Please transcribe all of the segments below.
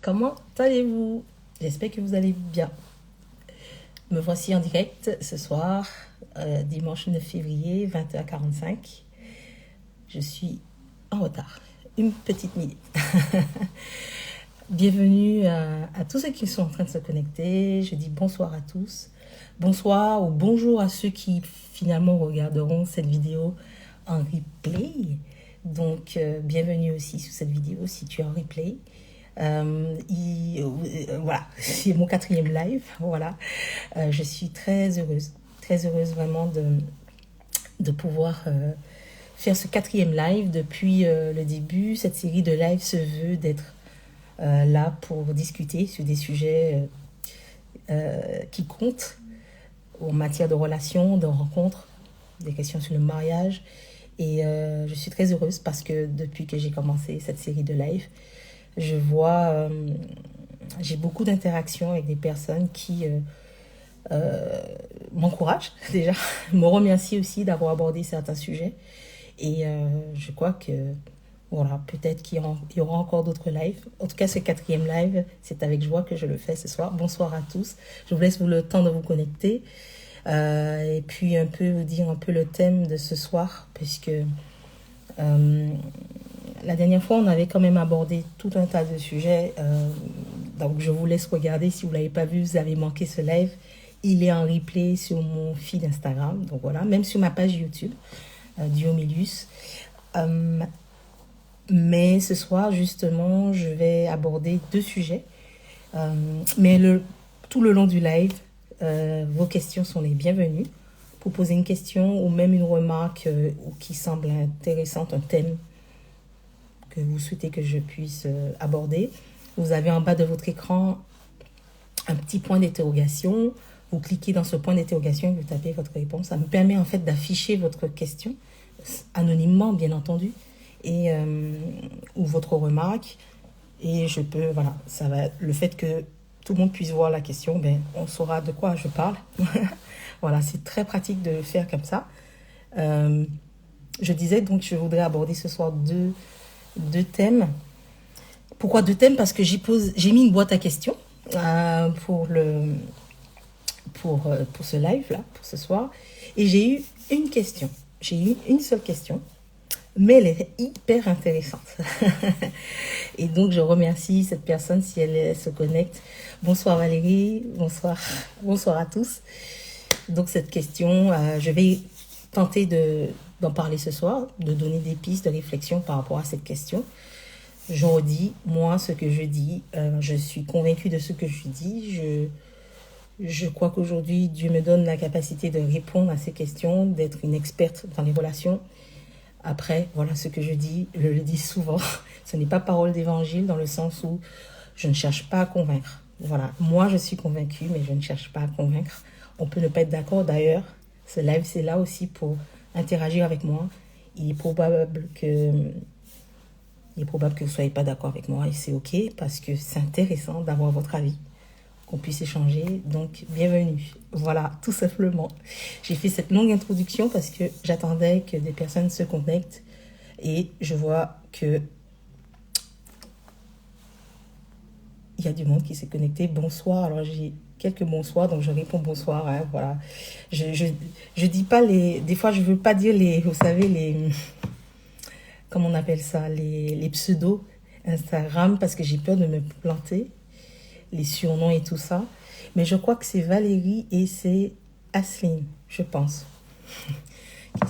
comment allez-vous? J'espère que vous allez bien. Me voici en direct ce soir, dimanche 9 février, 20h45. Je suis en retard, une petite minute. Bienvenue à tous ceux qui sont en train de se connecter. Je dis bonsoir à tous. Bonsoir ou bonjour à ceux qui finalement regarderont cette vidéo en replay. Donc, bienvenue aussi sur cette vidéo si tu es en replay. Voilà, c'est mon 4e live. Voilà, je suis très heureuse vraiment de pouvoir faire ce 4e live depuis le début. Cette série de live se veut d'être là pour discuter sur des sujets qui comptent en matière de relations, de rencontres, des questions sur le mariage. Et je suis très heureuse parce que depuis que j'ai commencé cette série de live, je vois, j'ai beaucoup d'interactions avec des personnes qui m'encouragent déjà, me remercient aussi d'avoir abordé certains sujets. Et je crois que, voilà, peut-être qu'il y aura encore d'autres lives. En tout cas, ce 4e live, c'est avec joie que je le fais ce soir. Bonsoir à tous. Je vous laisse le temps de vous connecter. Et puis un peu vous dire un peu le thème de ce soir, puisque la dernière fois, on avait quand même abordé tout un tas de sujets. Donc, je vous laisse regarder. Si vous ne l'avez pas vu, vous avez manqué ce live. Il est en replay sur mon feed Instagram. Donc, voilà. Même sur ma page YouTube, Diomilius. Mais ce soir, justement, je vais aborder 2 sujets. Mais tout le long du live, vos questions sont les bienvenues. Pour poser une question ou même une remarque qui semble intéressante, un thème que vous souhaitez que je puisse aborder. Vous avez en bas de votre écran un petit point d'interrogation. Vous cliquez dans ce point d'interrogation et vous tapez votre réponse. Ça me permet en fait d'afficher votre question, anonymement bien entendu, et, ou votre remarque. Et je peux, voilà, ça va, le fait que tout le monde puisse voir la question, ben, on saura de quoi je parle. Voilà, c'est très pratique de faire comme ça. Je disais donc je voudrais aborder ce soir deux thèmes. Pourquoi 2 thèmes? Parce que j'ai mis une boîte à questions pour ce live là, pour ce soir. Et j'ai eu une question. J'ai eu une seule question, mais elle est hyper intéressante. Et donc je remercie cette personne si elle se connecte. Bonsoir Valérie, bonsoir à tous. Donc cette question, je vais tenter d'en parler ce soir, de donner des pistes de réflexion par rapport à cette question. Je redis, moi, ce que je dis, je suis convaincue de ce que je dis. Je crois qu'aujourd'hui, Dieu me donne la capacité de répondre à ces questions, d'être une experte dans les relations. Après, voilà ce que je dis, je le dis souvent. Ce n'est pas parole d'évangile dans le sens où je ne cherche pas à convaincre. Voilà, moi je suis convaincue, mais je ne cherche pas à convaincre. On peut ne pas être d'accord. D'ailleurs, ce live, c'est là aussi pour interagir avec moi. Il est probable que vous ne soyez pas d'accord avec moi et c'est OK parce que c'est intéressant d'avoir votre avis, qu'on puisse échanger. Donc, bienvenue. Voilà, tout simplement. J'ai fait cette longue introduction parce que j'attendais que des personnes se connectent et je vois que il y a du monde qui s'est connecté. Bonsoir. Alors, j'ai quelques bonsoirs, donc je réponds bonsoir. Hein, voilà. Je dis pas les... Des fois, je veux pas dire les... Vous savez, les... Comment on appelle ça? Les pseudos Instagram, parce que j'ai peur de me planter. Les surnoms et tout ça. Mais je crois que c'est Valérie et c'est Asline, je pense,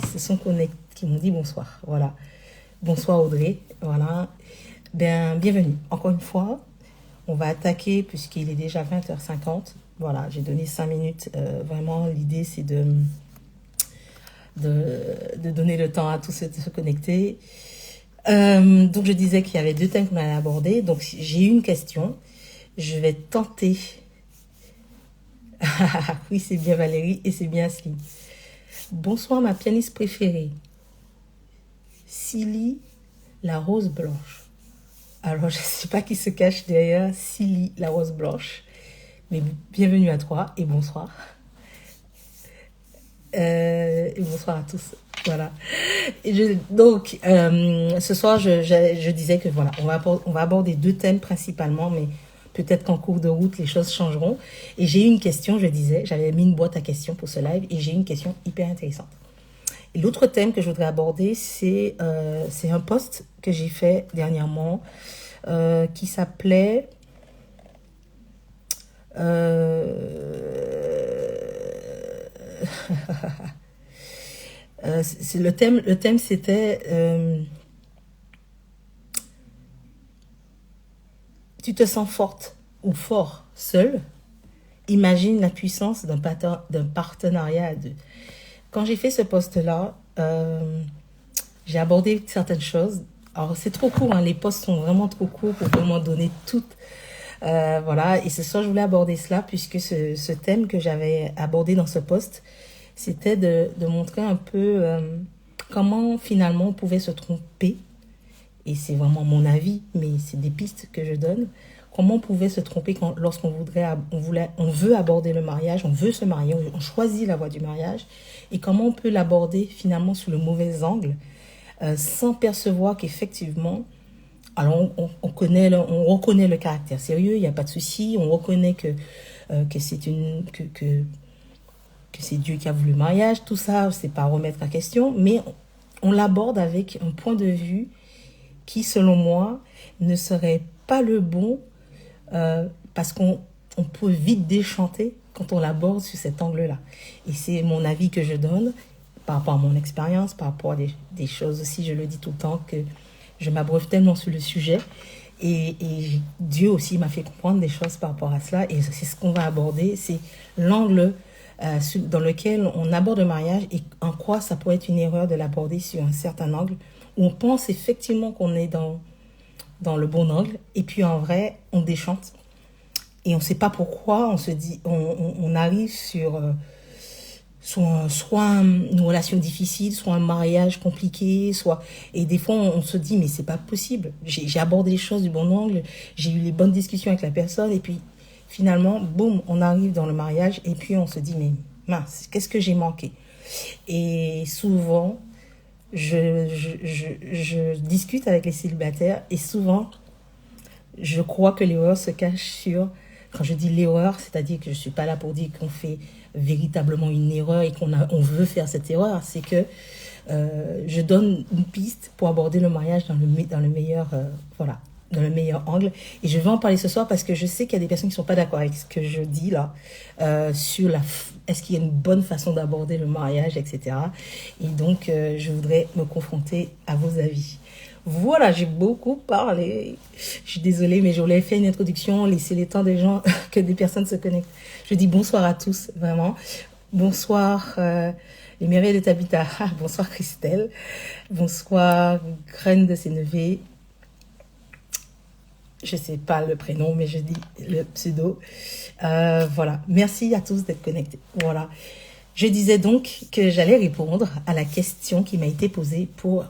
qui se sont connectés, qui m'ont dit bonsoir. Voilà. Bonsoir Audrey. Voilà. Bienvenue. Encore une fois, on va attaquer puisqu'il est déjà 20h50. Voilà, j'ai donné 5 minutes. Vraiment, l'idée, c'est de donner le temps à tous de se connecter. Donc, je disais qu'il y avait 2 thèmes qu'on allait aborder. Donc, j'ai une question. Je vais tenter. Oui, c'est bien Valérie et c'est bien Asli. Bonsoir, ma pianiste préférée. Silly, la rose blanche. Alors, je ne sais pas qui se cache derrière Silly, la rose blanche. Mais bienvenue à toi et bonsoir. Et bonsoir à tous. Voilà. Donc, ce soir, je disais que voilà, on va aborder deux thèmes principalement, mais peut-être qu'en cours de route, les choses changeront. Et j'ai eu une question, je disais, j'avais mis une boîte à questions pour ce live, et j'ai eu une question hyper intéressante. Et l'autre thème que je voudrais aborder, c'est un post que j'ai fait dernièrement qui s'appelait c'est le thème c'était tu te sens forte ou fort seul. Imagine la puissance d'un partenariat à deux. Quand j'ai fait ce post-là, j'ai abordé certaines choses. Alors, c'est trop court, hein, les posts sont vraiment trop courts pour vraiment donner toutes. Voilà, et ce soir, je voulais aborder cela puisque ce thème que j'avais abordé dans ce post, c'était de montrer un peu comment finalement on pouvait se tromper. Et c'est vraiment mon avis, mais c'est des pistes que je donne. Comment on pouvait se tromper lorsqu'on on veut aborder le mariage, on veut se marier, on choisit la voie du mariage, et comment on peut l'aborder finalement sous le mauvais angle, sans percevoir qu'effectivement, alors on reconnaît le caractère sérieux, il n'y a pas de souci, on reconnaît que c'est Dieu qui a voulu le mariage, tout ça, c'est pas à remettre en question, mais on l'aborde avec un point de vue qui, selon moi, ne serait pas le bon, parce qu'on peut vite déchanter quand on l'aborde sur cet angle-là. Et c'est mon avis que je donne par rapport à mon expérience, par rapport à des choses aussi, je le dis tout le temps, que je m'abreuve tellement sur le sujet. Et Dieu aussi m'a fait comprendre des choses par rapport à cela. Et c'est ce qu'on va aborder, c'est l'angle dans lequel on aborde le mariage et en quoi ça pourrait être une erreur de l'aborder sur un certain angle, où on pense effectivement qu'on est dans le bon angle, et puis en vrai, on déchante. Et on ne sait pas pourquoi, on se dit, on arrive sur soit une relation difficile, soit un mariage compliqué, et des fois on se dit mais c'est pas possible. J'ai abordé les choses du bon angle, j'ai eu les bonnes discussions avec la personne, et puis finalement, boum, on arrive dans le mariage, et puis on se dit mais mince, qu'est-ce que j'ai manqué? Et souvent, je discute avec les célibataires, et souvent, je crois que l'erreur se cache quand je dis l'erreur, c'est-à-dire que je ne suis pas là pour dire qu'on fait véritablement une erreur et on veut faire cette erreur, c'est que je donne une piste pour aborder le mariage dans le meilleur, voilà, dans le meilleur angle. Et je vais en parler ce soir parce que je sais qu'il y a des personnes qui ne sont pas d'accord avec ce que je dis là, sur est-ce qu'il y a une bonne façon d'aborder le mariage, etc. Et donc, je voudrais me confronter à vos avis. Voilà, j'ai beaucoup parlé. Je suis désolée, mais je voulais faire une introduction, laisser le temps des gens, que des personnes se connectent. Je dis bonsoir à tous, vraiment. Bonsoir, les merveilles de Tabitha. Bonsoir, Christelle. Bonsoir, Graine de Sénévé. Je ne sais pas le prénom, mais je dis le pseudo. Voilà, merci à tous d'être connectés. Voilà. Je disais donc que j'allais répondre à la question qui m'a été posée pour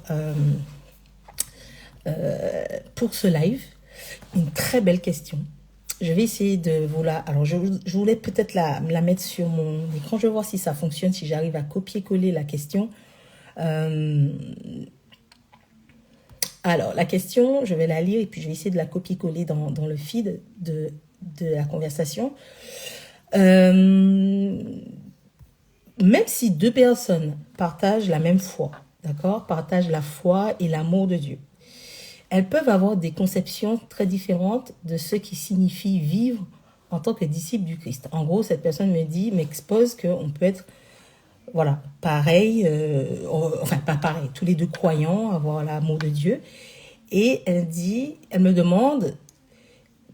ce live. Une très belle question. Je vais essayer de vous la... Alors, je voulais peut-être la mettre sur mon écran. Je vais voir si ça fonctionne, si j'arrive à copier-coller la question. Alors, la question, je vais la lire et puis je vais essayer de la copier-coller dans le feed de la conversation. Même si deux personnes partagent la même foi, d'accord, partagent la foi et l'amour de Dieu, elles peuvent avoir des conceptions très différentes de ce qui signifie vivre en tant que disciple du Christ. En gros, cette personne m'expose qu'on peut être, voilà, pareil, enfin pas pareil, tous les deux croyants, avoir l'amour de Dieu. Et elle me demande,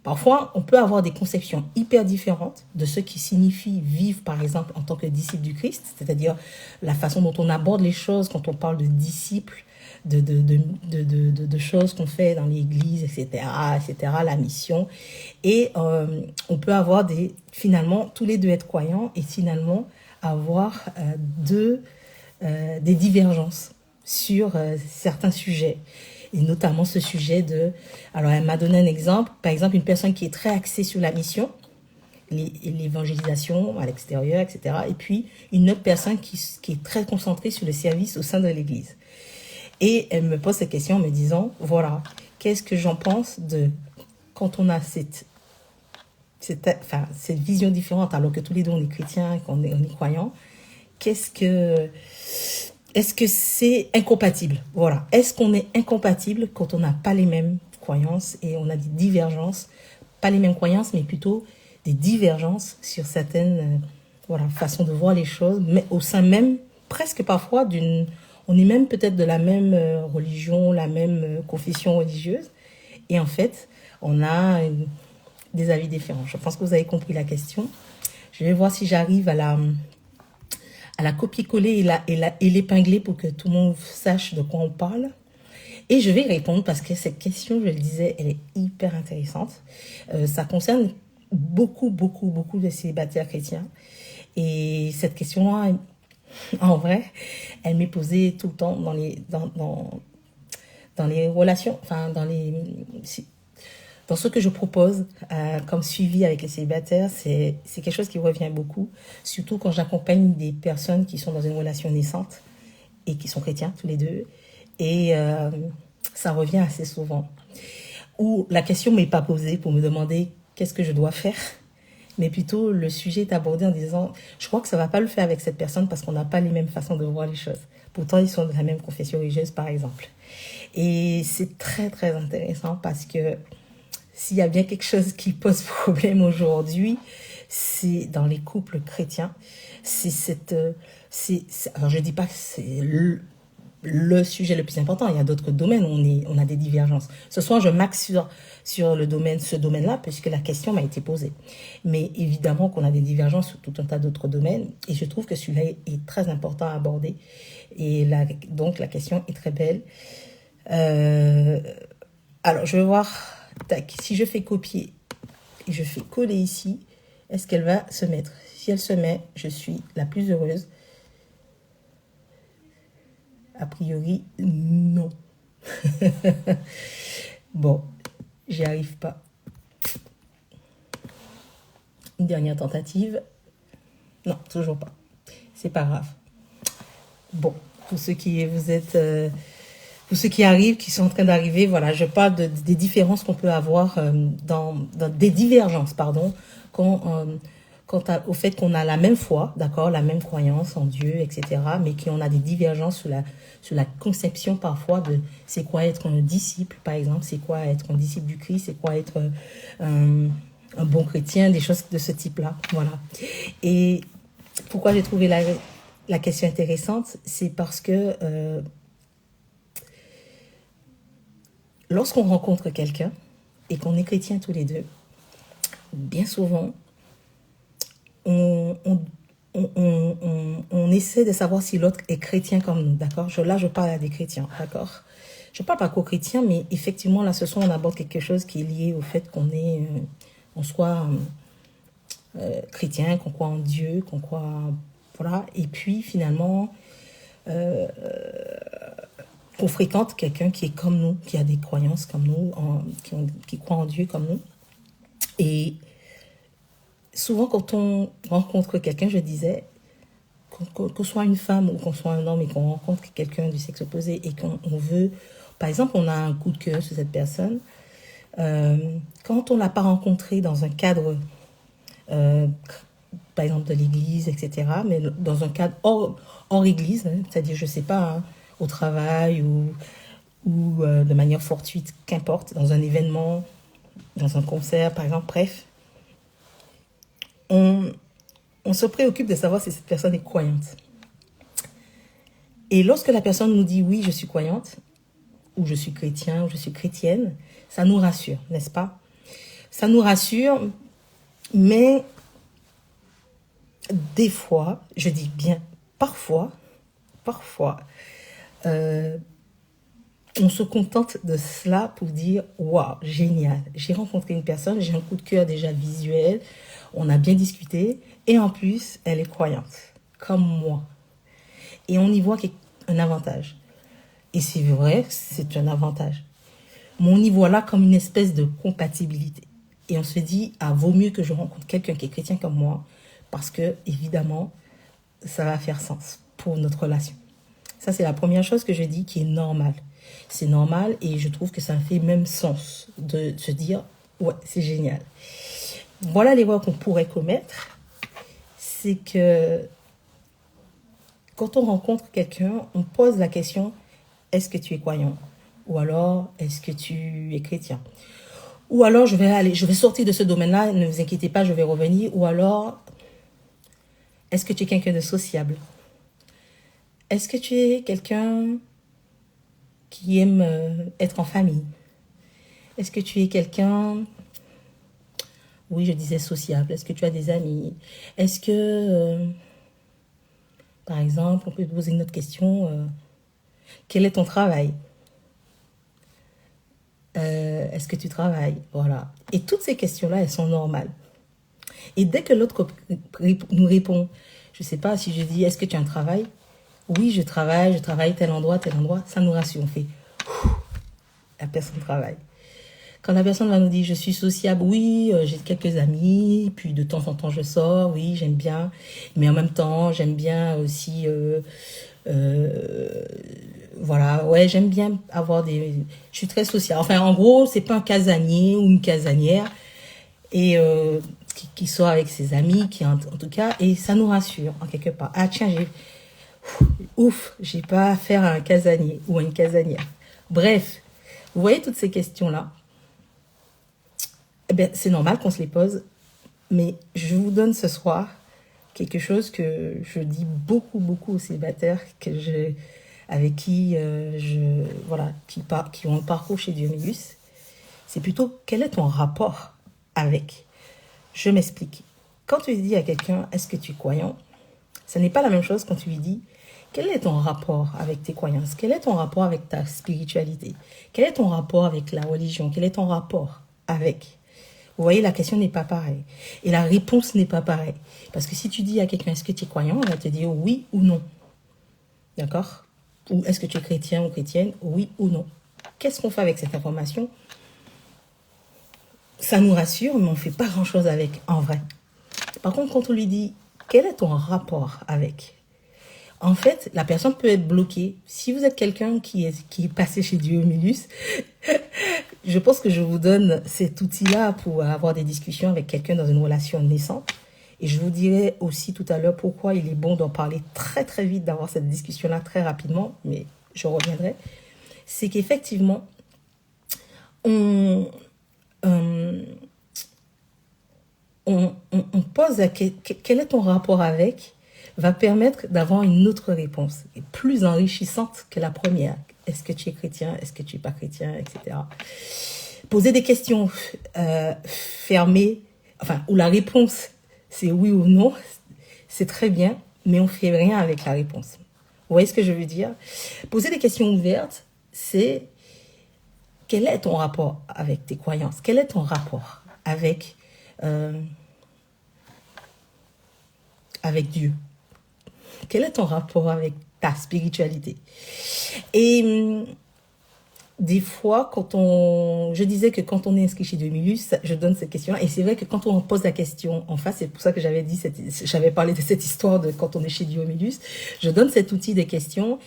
parfois on peut avoir des conceptions hyper différentes de ce qui signifie vivre, par exemple, en tant que disciple du Christ, c'est-à-dire la façon dont on aborde les choses quand on parle de disciple, de choses qu'on fait dans l'église, etc., la mission. Et on peut avoir finalement, tous les deux être croyants et finalement avoir des divergences sur certains sujets. Et notamment ce sujet alors elle m'a donné un exemple, par exemple une personne qui est très axée sur la mission l'évangélisation à l'extérieur, etc. Et puis, une autre personne qui est très concentrée sur le service au sein de l'Église. Et elle me pose cette question en me disant, voilà, qu'est-ce que j'en pense de quand on a cette vision différente, alors que tous les deux on est chrétiens, on est croyants, est-ce que c'est incompatible? Voilà. Est-ce qu'on est incompatible quand on n'a pas les mêmes croyances et on a des divergences, pas les mêmes croyances, mais plutôt des divergences sur certaines façons de voir les choses, mais au sein même, presque parfois, on est même peut-être de la même religion, la même confession religieuse, et en fait, on a des avis différents. Je pense que vous avez compris la question. Je vais voir si j'arrive à la copier-coller et l'épingler pour que tout le monde sache de quoi on parle. Et je vais répondre parce que cette question, je le disais, elle est hyper intéressante. Ça concerne beaucoup de célibataires chrétiens. Et cette question-là, en vrai, elle m'est posée tout le temps dans les relations, enfin dans ce que je propose comme suivi avec les célibataires. C'est quelque chose qui revient beaucoup, surtout quand j'accompagne des personnes qui sont dans une relation naissante et qui sont chrétiens tous les deux. Et ça revient assez souvent. Où la question ne m'est pas posée pour me demander qu'est-ce que je dois faire, mais plutôt le sujet est abordé en disant je crois que ça ne va pas le faire avec cette personne parce qu'on n'a pas les mêmes façons de voir les choses. Pourtant, ils sont de la même confession religieuse, par exemple. Et c'est très, très intéressant parce que s'il y a bien quelque chose qui pose problème aujourd'hui, c'est dans les couples chrétiens. Alors je dis pas que c'est le sujet le plus important. Il y a d'autres domaines où on a des divergences. Ce soir, je m'axe sur ce domaine-là, puisque la question m'a été posée. Mais évidemment qu'on a des divergences sur tout un tas d'autres domaines, et je trouve que celui-là est très important à aborder. Et donc, la question est très belle. Alors, je vais voir, si je fais copier et je fais coller ici, est-ce qu'elle va se mettre? Si elle se met, je suis la plus heureuse. A priori, non. Bon, j'y arrive pas. Une dernière tentative. Non, toujours pas. C'est pas grave. Bon, pour ceux qui arrivent, qui sont en train d'arriver, voilà, je parle des différences qu'on peut avoir des divergences, pardon, quant au fait qu'on a la même foi, d'accord, la même croyance en Dieu, etc., mais qu'on a des divergences sur la conception parfois de c'est quoi être un disciple, par exemple, c'est quoi être un disciple du Christ, c'est quoi être un bon chrétien, des choses de ce type-là, voilà. Et pourquoi j'ai trouvé la question intéressante, c'est parce que lorsqu'on rencontre quelqu'un et qu'on est chrétien tous les deux, bien souvent, on essaie de savoir si l'autre est chrétien comme nous, d'accord? Là, je parle à des chrétiens, d'accord? Je ne parle pas qu'aux chrétiens, mais effectivement, là, ce soir, on aborde quelque chose qui est lié au fait qu'on soit chrétien, qu'on croit en Dieu, qu'on croit... Voilà. Et puis, finalement, qu'on fréquente quelqu'un qui est comme nous, qui a des croyances comme nous, qui croit en Dieu comme nous. Et souvent, quand on rencontre quelqu'un, je disais, qu'on soit une femme ou qu'on soit un homme et qu'on rencontre quelqu'un du sexe opposé et qu'on veut, par exemple, on a un coup de cœur sur cette personne, quand on ne l'a pas rencontré dans un cadre, par exemple, de l'église, etc., mais dans un cadre hors église, hein, c'est-à-dire, je ne sais pas, hein, au travail ou de manière fortuite, qu'importe, dans un événement, dans un concert, par exemple, bref, on se préoccupe de savoir si cette personne est croyante. Et lorsque la personne nous dit « oui, je suis croyante », ou « je suis chrétien », ou « je suis chrétienne », ça nous rassure, n'est-ce pas? Ça nous rassure, mais des fois, je dis bien parfois, on se contente de cela pour dire « waouh, génial, j'ai rencontré une personne, j'ai un coup de cœur déjà visuel, on a bien discuté, et en plus, elle est croyante, comme moi. » Et on y voit un avantage. Et c'est vrai, c'est un avantage. Mais on y voit là comme une espèce de compatibilité. Et on se dit, ah, vaut mieux que je rencontre quelqu'un qui est chrétien comme moi, parce que, évidemment, ça va faire sens pour notre relation. Ça, c'est la première chose que je dis qui est normale. C'est normal et je trouve que ça fait même sens de se dire, ouais, c'est génial. Voilà l'erreur qu'on pourrait commettre, c'est que quand on rencontre quelqu'un, on pose la question, est-ce que tu es croyant? Ou alors, est-ce que tu es chrétien? Ou alors, je vais sortir de ce domaine-là, ne vous inquiétez pas, je vais revenir. Ou alors, est-ce que tu es quelqu'un de sociable? Est-ce que tu es quelqu'un qui aime être en famille? Est-ce que tu es quelqu'un, oui, je disais sociable, est-ce que tu as des amis? Est-ce que, par exemple, on peut poser une autre question, quel est ton travail? Est-ce que tu travailles? Voilà. Et toutes ces questions-là, elles sont normales. Et dès que l'autre nous répond, je ne sais pas si je dis, est-ce que tu as un travail? Oui, je travaille tel endroit, ça nous rassure. On fait, la personne travaille. Quand la personne va nous dire, je suis sociable, oui, j'ai quelques amis, puis de temps en temps je sors, oui, j'aime bien. Mais en même temps, j'aime bien aussi, voilà, ouais, j'aime bien avoir des... Je suis très sociable. Enfin, en gros, c'est pas un casanier ou une casanière. Et qui sort avec ses amis, qui en tout cas, et ça nous rassure en quelque part. Ah tiens, j'ai pas affaire à un casanier ou à une casanière. Bref, vous voyez toutes ces questions-là, eh bien, c'est normal qu'on se les pose, mais je vous donne ce soir quelque chose que je dis beaucoup aux célibataires avec qui voilà, qui ont un parcours chez Diomilus. C'est plutôt quel est ton rapport avec. Je m'explique. Quand tu dis à quelqu'un, est-ce que tu es croyant? Ce n'est pas la même chose quand tu lui dis, quel est ton rapport avec tes croyances? Quel est ton rapport avec ta spiritualité? Quel est ton rapport avec la religion? Quel est ton rapport avec? Vous voyez, la question n'est pas pareille. Et la réponse n'est pas pareille. Parce que si tu dis à quelqu'un, est-ce que tu es croyant? On va te dire oui ou non. D'accord? Ou est-ce que tu es chrétien ou chrétienne? Oui ou non. Qu'est-ce qu'on fait avec cette information? Ça nous rassure, mais on ne fait pas grand-chose avec, en vrai. Par contre, quand on lui dit, quel est ton rapport avec? En fait, la personne peut être bloquée. Si vous êtes quelqu'un qui est passé chez Diomilus, je pense que je vous donne cet outil-là pour avoir des discussions avec quelqu'un dans une relation naissante. Et je vous dirai aussi tout à l'heure pourquoi il est bon d'en parler très très vite, d'avoir cette discussion-là très rapidement, mais je reviendrai. C'est qu'effectivement, on pose quel est ton rapport avec, va permettre d'avoir une autre réponse, et plus enrichissante que la première. Est-ce que tu es chrétien? Est-ce que tu n'es pas chrétien? Etc. Poser des questions fermées, enfin, où la réponse c'est oui ou non, c'est très bien, mais on ne fait rien avec la réponse. Vous voyez ce que je veux dire? Poser des questions ouvertes, c'est quel est ton rapport avec tes croyances? Quel est ton rapport avec Dieu? Quel est ton rapport avec ta spiritualité? Et des fois, je disais que quand on est inscrit chez Diomilus, je donne cette question-là. Et c'est vrai que quand on pose la question en face, c'est pour ça que j'avais parlé de cette histoire de quand on est chez Diomilus, je donne cet outil des questions.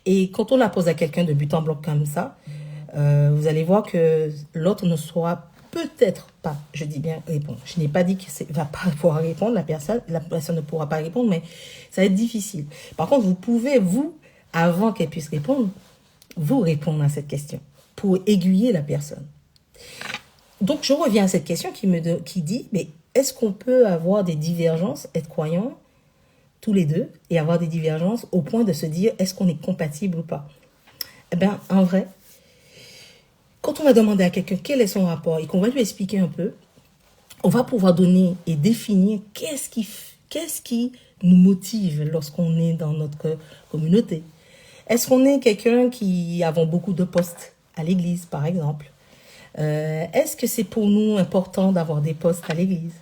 Et quand on la pose à quelqu'un de but en bloc comme ça, vous allez voir que l'autre ne saura peut-être pas, je dis bien répondre. Je n'ai pas dit qu'il ne va pas pouvoir répondre, la personne ne pourra pas répondre, mais ça va être difficile. Par contre, vous pouvez, avant qu'elle puisse répondre, vous répondre à cette question pour aiguiller la personne. Donc, je reviens à cette question qui dit, mais est-ce qu'on peut avoir des divergences, être croyants tous les deux, et avoir des divergences au point de se dire, est-ce qu'on est compatible ou pas? Eh bien, en vrai, quand on va demander à quelqu'un quel est son rapport et qu'on va lui expliquer un peu, on va pouvoir donner et définir qu'est-ce qui nous motive lorsqu'on est dans notre communauté. Est-ce qu'on est quelqu'un qui avons beaucoup de postes à l'église, par exemple? Est-ce que c'est pour nous important d'avoir des postes à l'église?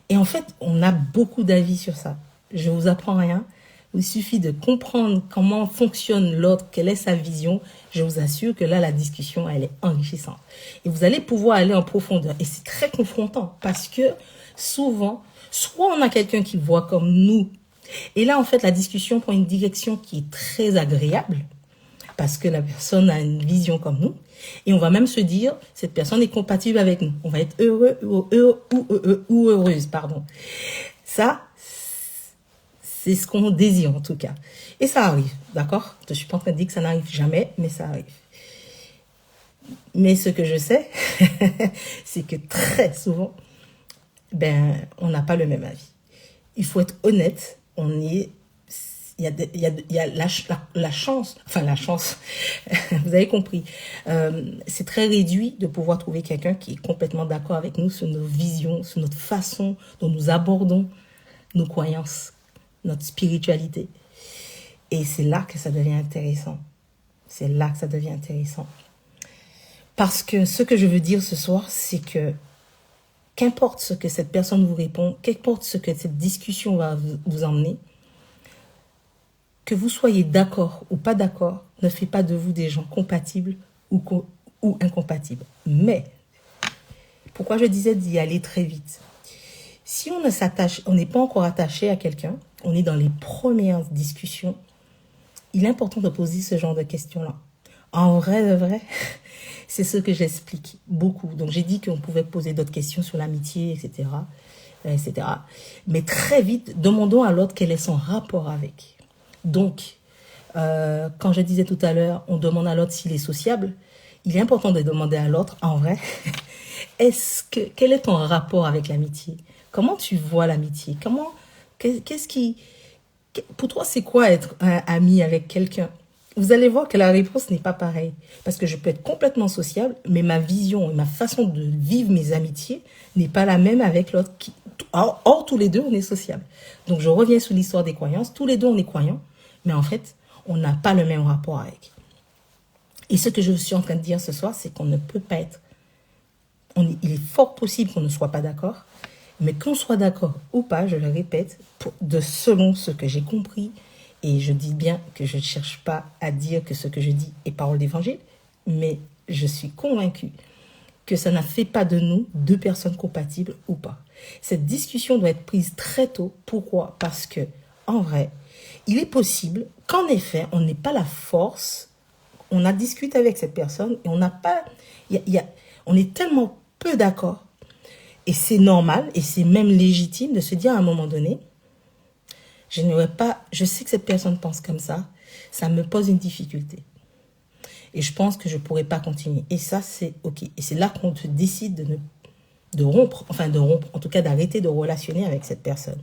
Et en fait, on a beaucoup d'avis sur ça. Je vous apprends rien. Il suffit de comprendre comment fonctionne l'autre, quelle est sa vision. Je vous assure que là, la discussion, elle est enrichissante. Et vous allez pouvoir aller en profondeur. Et c'est très confrontant parce que souvent, soit on a quelqu'un qui voit comme nous. Et là, en fait, la discussion prend une direction qui est très agréable parce que la personne a une vision comme nous. Et on va même se dire, cette personne est compatible avec nous. On va être heureux ou heureuse, pardon. Ça, c'est ce qu'on désire en tout cas. Et ça arrive, d'accord? Je ne suis pas en train de dire que ça n'arrive jamais, mais ça arrive. Mais ce que je sais, c'est que très souvent, on n'a pas le même avis. Il faut être honnête, il y a la chance, vous avez compris, c'est très réduit de pouvoir trouver quelqu'un qui est complètement d'accord avec nous sur nos visions, sur notre façon dont nous abordons nos croyances, notre spiritualité. Et c'est là que ça devient intéressant. C'est là que ça devient intéressant. Parce que ce que je veux dire ce soir, c'est que qu'importe ce que cette personne vous répond, qu'importe ce que cette discussion va vous emmener, que vous soyez d'accord ou pas d'accord, ne fait pas de vous des gens compatibles ou incompatibles. Mais, pourquoi je disais d'y aller très vite? Si on n'est pas encore attaché à quelqu'un, on est dans les premières discussions, il est important de poser ce genre de questions-là. En vrai de vrai, c'est ce que j'explique beaucoup. Donc j'ai dit qu'on pouvait poser d'autres questions sur l'amitié, etc., etc. Mais très vite, demandons à l'autre quel est son rapport avec. Donc, quand je disais tout à l'heure, on demande à l'autre s'il est sociable, il est important de demander à l'autre, en vrai, quel est ton rapport avec l'amitié? Comment tu vois l'amitié? Pour toi, c'est quoi être un ami avec quelqu'un? Vous allez voir que la réponse n'est pas pareille. Parce que je peux être complètement sociable, mais ma vision et ma façon de vivre mes amitiés n'est pas la même avec l'autre. Or, tous les deux, on est sociables. Donc, je reviens sur l'histoire des croyances. Tous les deux, on est croyants. Mais en fait, on n'a pas le même rapport avec. Et ce que je suis en train de dire ce soir, c'est qu'on ne peut pas être... il est fort possible qu'on ne soit pas d'accord. Mais qu'on soit d'accord ou pas, je le répète, selon ce que j'ai compris, et je dis bien que je ne cherche pas à dire que ce que je dis est parole d'évangile, mais je suis convaincue que ça n'a fait pas de nous deux personnes compatibles ou pas. Cette discussion doit être prise très tôt. Pourquoi? Parce que, en vrai, il est possible qu'en effet, on n'ait pas la force, on a discuté avec cette personne et on n'a pas... on est tellement peu d'accord. Et c'est normal, et c'est même légitime de se dire à un moment donné, je sais que cette personne pense comme ça me pose une difficulté. Et je pense que je ne pourrais pas continuer. Et ça, c'est OK. Et c'est là qu'on se décide de rompre, en tout cas d'arrêter de relationner avec cette personne.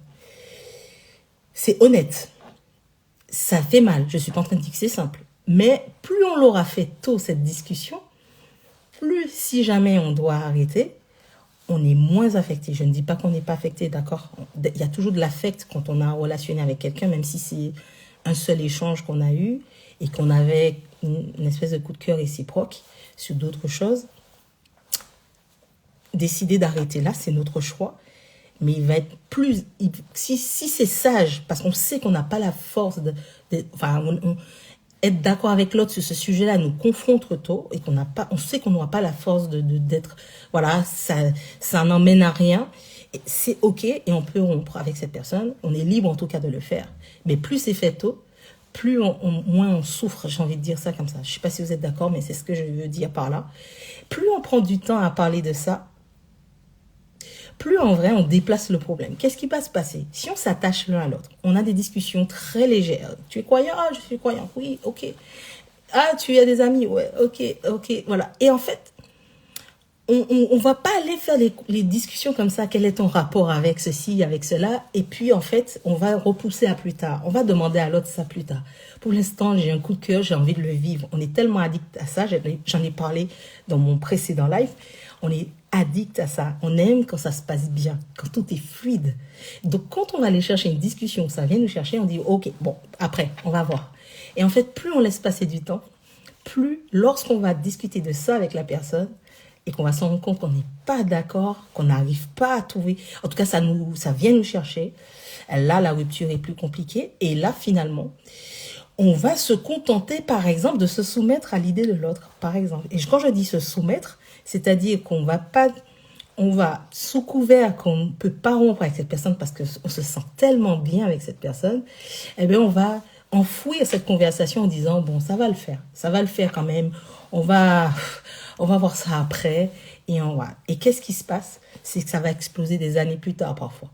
C'est honnête. Ça fait mal. Je ne suis pas en train de dire que c'est simple. Mais plus on l'aura fait tôt, cette discussion, plus si jamais on doit arrêter, on est moins affecté. Je ne dis pas qu'on n'est pas affecté, d'accord? Il y a toujours de l'affect quand on a relationné avec quelqu'un, même si c'est un seul échange qu'on a eu et qu'on avait une espèce de coup de cœur réciproque sur d'autres choses. Décider d'arrêter là, c'est notre choix. Mais il va être plus... Si c'est sage, parce qu'on sait qu'on n'a pas la force être d'accord avec l'autre sur ce sujet-là nous confronte tôt et on sait qu'on n'aura pas la force d'être, voilà, ça n'emmène à rien. C'est OK et on peut rompre avec cette personne. On est libre en tout cas de le faire. Mais plus c'est fait tôt, moins on souffre, j'ai envie de dire ça comme ça. Je ne sais pas si vous êtes d'accord, mais c'est ce que je veux dire par là. Plus on prend du temps à parler de ça, plus en vrai on déplace le problème. Qu'est-ce qui va se passer? Si on s'attache l'un à l'autre, on a des discussions très légères. Tu es croyant? Ah, je suis croyant. Oui, OK. Ah, tu as des amis? Ouais, OK, voilà. Et en fait, on va pas aller faire les discussions comme ça. Quel est ton rapport avec ceci, avec cela? Et puis, en fait, on va repousser à plus tard. On va demander à l'autre ça plus tard. Pour l'instant, j'ai un coup de cœur, j'ai envie de le vivre. On est tellement addict à ça. J'en ai parlé dans mon précédent live. On est addict à ça. On aime quand ça se passe bien, quand tout est fluide. Donc, quand on va aller chercher une discussion, ça vient nous chercher, on dit, OK, bon, après, on va voir. Et en fait, plus on laisse passer du temps, plus, lorsqu'on va discuter de ça avec la personne, et qu'on va se rendre compte qu'on n'est pas d'accord, qu'on n'arrive pas à trouver, en tout cas ça vient nous chercher, là la rupture est plus compliquée, et là finalement, on va se contenter par exemple de se soumettre à l'idée de l'autre, par exemple. Et quand je dis se soumettre, c'est-à-dire qu'on va pas, on va sous couvert qu'on ne peut pas rompre avec cette personne parce qu'on se sent tellement bien avec cette personne, eh bien on va enfouir cette conversation en disant bon ça va le faire quand même, on va voir ça après et qu'est-ce qui se passe, c'est que ça va exploser des années plus tard parfois.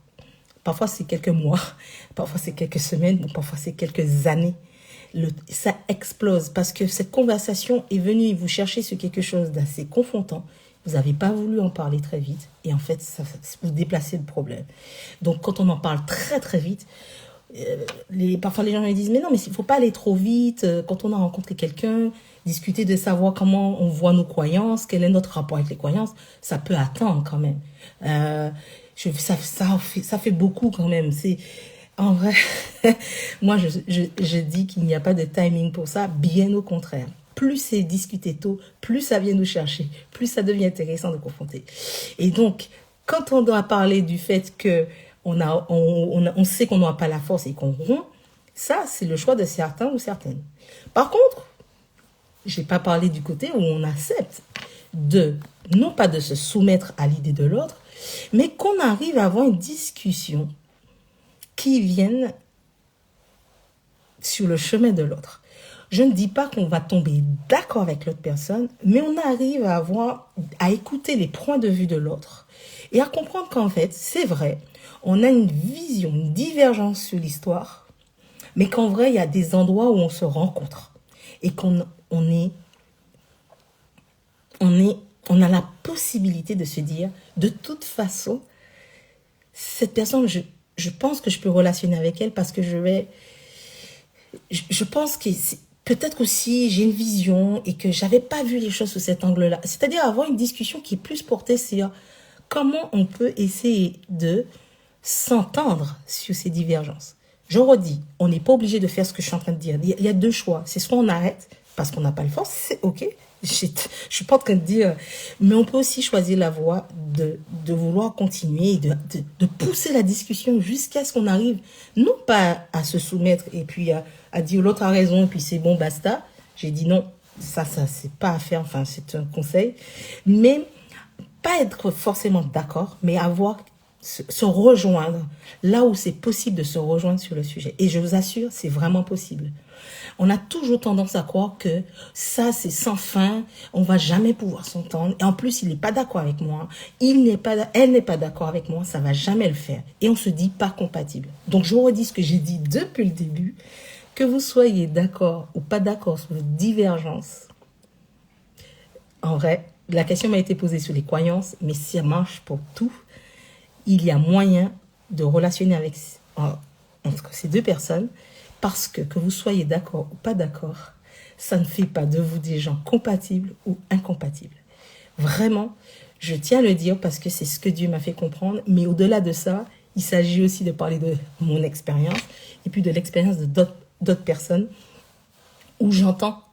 Parfois c'est quelques mois, parfois c'est quelques semaines, parfois c'est quelques années. Ça explose parce que cette conversation est venue vous chercher sur quelque chose d'assez confrontant. Vous n'avez pas voulu en parler très vite et en fait, vous déplacez le problème. Donc, quand on en parle très très vite, parfois les gens me disent mais non, mais il ne faut pas aller trop vite. Quand on a rencontré quelqu'un, discuter de savoir comment on voit nos croyances, quel est notre rapport avec les croyances, ça peut attendre quand même. Ça fait beaucoup quand même. En vrai, moi, je dis qu'il n'y a pas de timing pour ça, bien au contraire. Plus c'est discuté tôt, plus ça vient nous chercher, plus ça devient intéressant de confronter. Et donc, quand on doit parler du fait que on sait qu'on n'aura pas la force et qu'on rompt, ça, c'est le choix de certains ou certaines. Par contre, je n'ai pas parlé du côté où on accepte non pas de se soumettre à l'idée de l'autre, mais qu'on arrive à avoir une discussion qui vienne sur le chemin de l'autre. Je ne dis pas qu'on va tomber d'accord avec l'autre personne, mais on arrive à écouter les points de vue de l'autre et à comprendre qu'en fait, c'est vrai, on a une vision, une divergence sur l'histoire, mais qu'en vrai, il y a des endroits où on se rencontre et qu'on a la possibilité de se dire, de toute façon, cette personne, je pense que je peux relationner avec elle parce que je pense que peut-être aussi j'ai une vision et que j'avais pas vu les choses sous cet angle-là. C'est-à-dire avoir une discussion qui est plus portée sur comment on peut essayer de s'entendre sur ces divergences. Je redis, on n'est pas obligé de faire ce que je suis en train de dire. Il y a deux choix. C'est soit on arrête parce qu'on n'a pas le force, c'est ok. Je suis pas en train de dire, mais on peut aussi choisir la voie de vouloir continuer, de pousser la discussion jusqu'à ce qu'on arrive, non pas à se soumettre et puis à dire l'autre a raison et puis c'est bon, basta. J'ai dit non, ça c'est pas à faire, enfin c'est un conseil, mais pas être forcément d'accord, mais se rejoindre là où c'est possible de se rejoindre sur le sujet. Et je vous assure, c'est vraiment possible. On a toujours tendance à croire que ça, c'est sans fin, on va jamais pouvoir s'entendre. Et en plus, il n'est pas d'accord avec moi, elle n'est pas d'accord avec moi, ça va jamais le faire. Et on se dit pas compatible. Donc, je redis ce que j'ai dit depuis le début, que vous soyez d'accord ou pas d'accord sur vos divergences. En vrai, la question m'a été posée sur les croyances, mais ça marche pour tout. Il y a moyen de relationner entre ces deux personnes parce que vous soyez d'accord ou pas d'accord, ça ne fait pas de vous des gens compatibles ou incompatibles. Vraiment, je tiens à le dire parce que c'est ce que Dieu m'a fait comprendre, mais au-delà de ça, il s'agit aussi de parler de mon expérience et puis de l'expérience de d'autres personnes où j'entends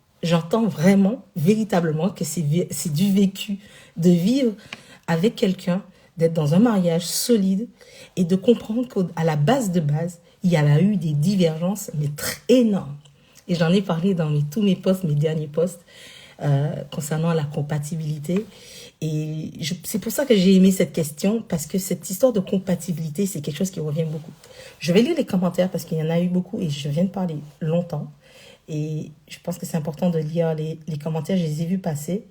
vraiment, véritablement que c'est du vécu, de vivre avec quelqu'un, d'être dans un mariage solide et de comprendre qu'à la base, il y a eu des divergences, mais très énormes. Et j'en ai parlé dans tous mes posts, mes derniers posts, concernant la compatibilité. Et c'est pour ça que j'ai aimé cette question, parce que cette histoire de compatibilité, c'est quelque chose qui revient beaucoup. Je vais lire les commentaires parce qu'il y en a eu beaucoup et je viens de parler longtemps. Et je pense que c'est important de lire les commentaires, je les ai vus passer.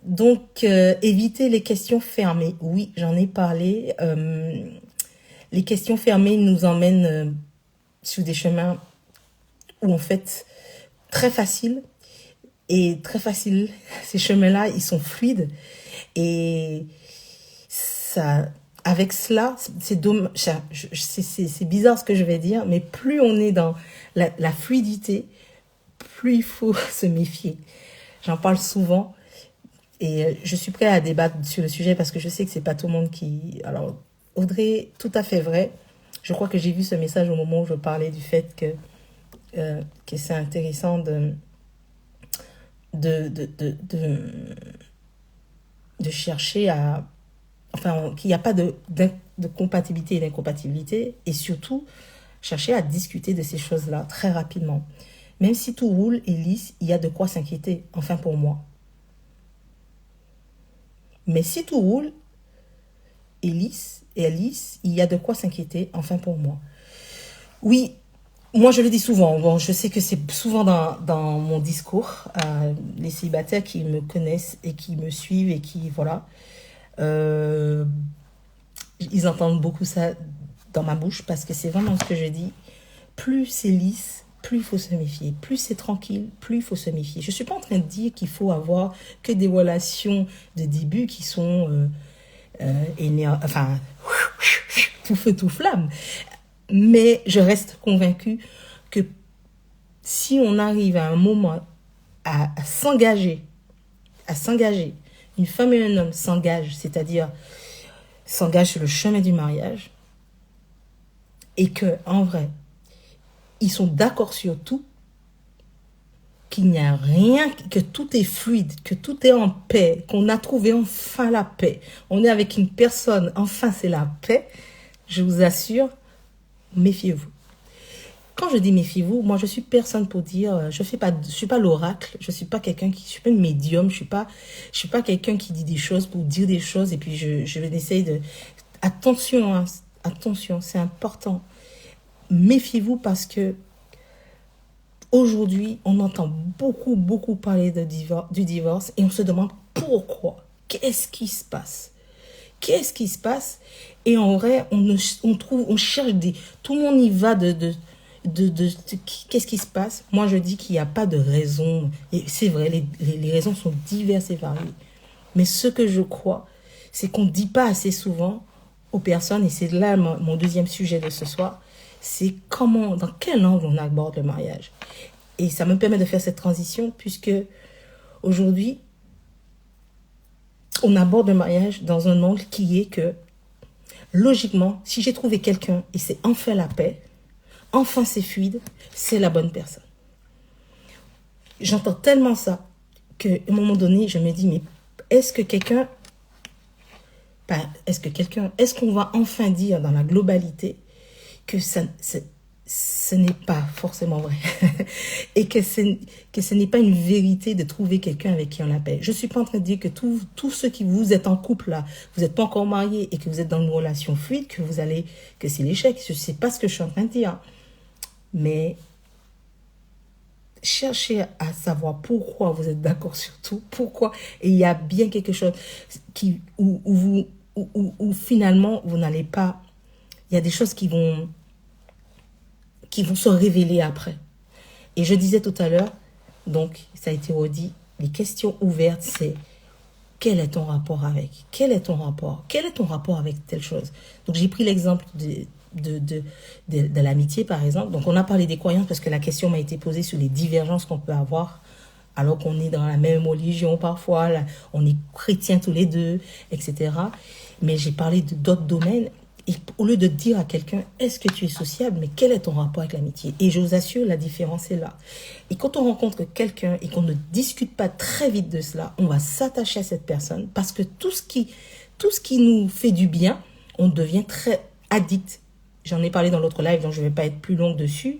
Donc, éviter les questions fermées. Oui, j'en ai parlé. Les questions fermées nous emmènent sur des chemins où, en fait, très facile. Et très facile, ces chemins-là, ils sont fluides. Et ça, avec cela, c'est bizarre ce que je vais dire, mais plus on est dans la fluidité, plus il faut se méfier. J'en parle souvent et je suis prête à débattre sur le sujet parce que je sais que c'est pas tout le monde qui... Alors, Audrey, tout à fait vrai. Je crois que j'ai vu ce message au moment où je parlais du fait que c'est intéressant de chercher à... Enfin, qu'il n'y a pas de compatibilité et d'incompatibilité. Et surtout, chercher à discuter de ces choses-là très rapidement. Même si tout roule et lisse, il y a de quoi s'inquiéter. Enfin, pour moi. Mais si tout roule et lisse, il y a de quoi s'inquiéter. Enfin, pour moi. Oui, moi je le dis souvent. Bon, je sais que c'est souvent dans mon discours. Les célibataires qui me connaissent et qui me suivent et qui, voilà, euh, ils entendent beaucoup ça dans ma bouche parce que c'est vraiment ce que je dis. Plus c'est lisse, plus il faut se méfier. Plus c'est tranquille, plus il faut se méfier. Je ne suis pas en train de dire qu'il faut avoir que des relations de début qui sont enfin, tout feu, tout flamme. Mais je reste convaincue que si on arrive à un moment à s'engager, une femme et un homme s'engagent, c'est-à-dire s'engagent sur le chemin du mariage, et que en vrai, ils sont d'accord sur tout, qu'il n'y a rien, que tout est fluide, que tout est en paix, qu'on a trouvé enfin la paix. On est avec une personne, enfin c'est la paix. Je vous assure, méfiez-vous. Quand je dis méfiez-vous, moi je suis personne pour dire, je suis pas l'oracle, je suis pas une médium, je suis pas quelqu'un qui dit des choses pour dire des choses et puis je vais essayer de, attention, hein, attention, c'est important. Méfiez-vous parce que aujourd'hui, on entend beaucoup parler du divorce et on se demande pourquoi, qu'est-ce qui se passe. Qu'est-ce qui se passe? Et en vrai, on cherche tout le monde y va qu'est-ce qui se passe? Moi, je dis qu'il n'y a pas de raison. Et c'est vrai, les raisons sont diverses et variées. Mais ce que je crois, c'est qu'on ne dit pas assez souvent aux personnes, et c'est là mon deuxième sujet de ce soir, c'est dans quel angle on aborde le mariage. Et ça me permet de faire cette transition, puisque aujourd'hui, on aborde le mariage dans un angle qui est que, logiquement, si j'ai trouvé quelqu'un et c'est enfin la paix, enfin c'est fluide, c'est la bonne personne. J'entends tellement ça qu'à un moment donné, je me dis, mais est-ce qu'on va enfin dire dans la globalité que ce n'est pas forcément vrai et que ce n'est pas une vérité de trouver quelqu'un avec qui on a paix. Je ne suis pas en train de dire que tous ceux qui vous êtes en couple là, vous n'êtes pas encore mariés et que vous êtes dans une relation fluide, que c'est l'échec. Je ne sais pas ce que je suis en train de dire. Mais cherchez à savoir pourquoi vous êtes d'accord sur tout, pourquoi, et il y a bien quelque chose où finalement vous n'allez pas, il y a des choses qui vont se révéler après. Et je disais tout à l'heure, donc ça a été redit, les questions ouvertes, c'est quel est ton rapport avec? Quel est ton rapport avec telle chose? Donc j'ai pris l'exemple de l'amitié, par exemple. Donc on a parlé des croyances parce que la question m'a été posée sur les divergences qu'on peut avoir alors qu'on est dans la même religion parfois, là, on est chrétiens tous les deux, etc. Mais j'ai parlé d'autres domaines. Et au lieu de dire à quelqu'un, est-ce que tu es sociable, mais quel est ton rapport avec l'amitié? Et je vous assure, la différence est là. Et quand on rencontre quelqu'un et qu'on ne discute pas très vite de cela, on va s'attacher à cette personne parce que tout ce qui nous fait du bien, on devient très addict. J'en ai parlé dans l'autre live, donc je ne vais pas être plus longue dessus.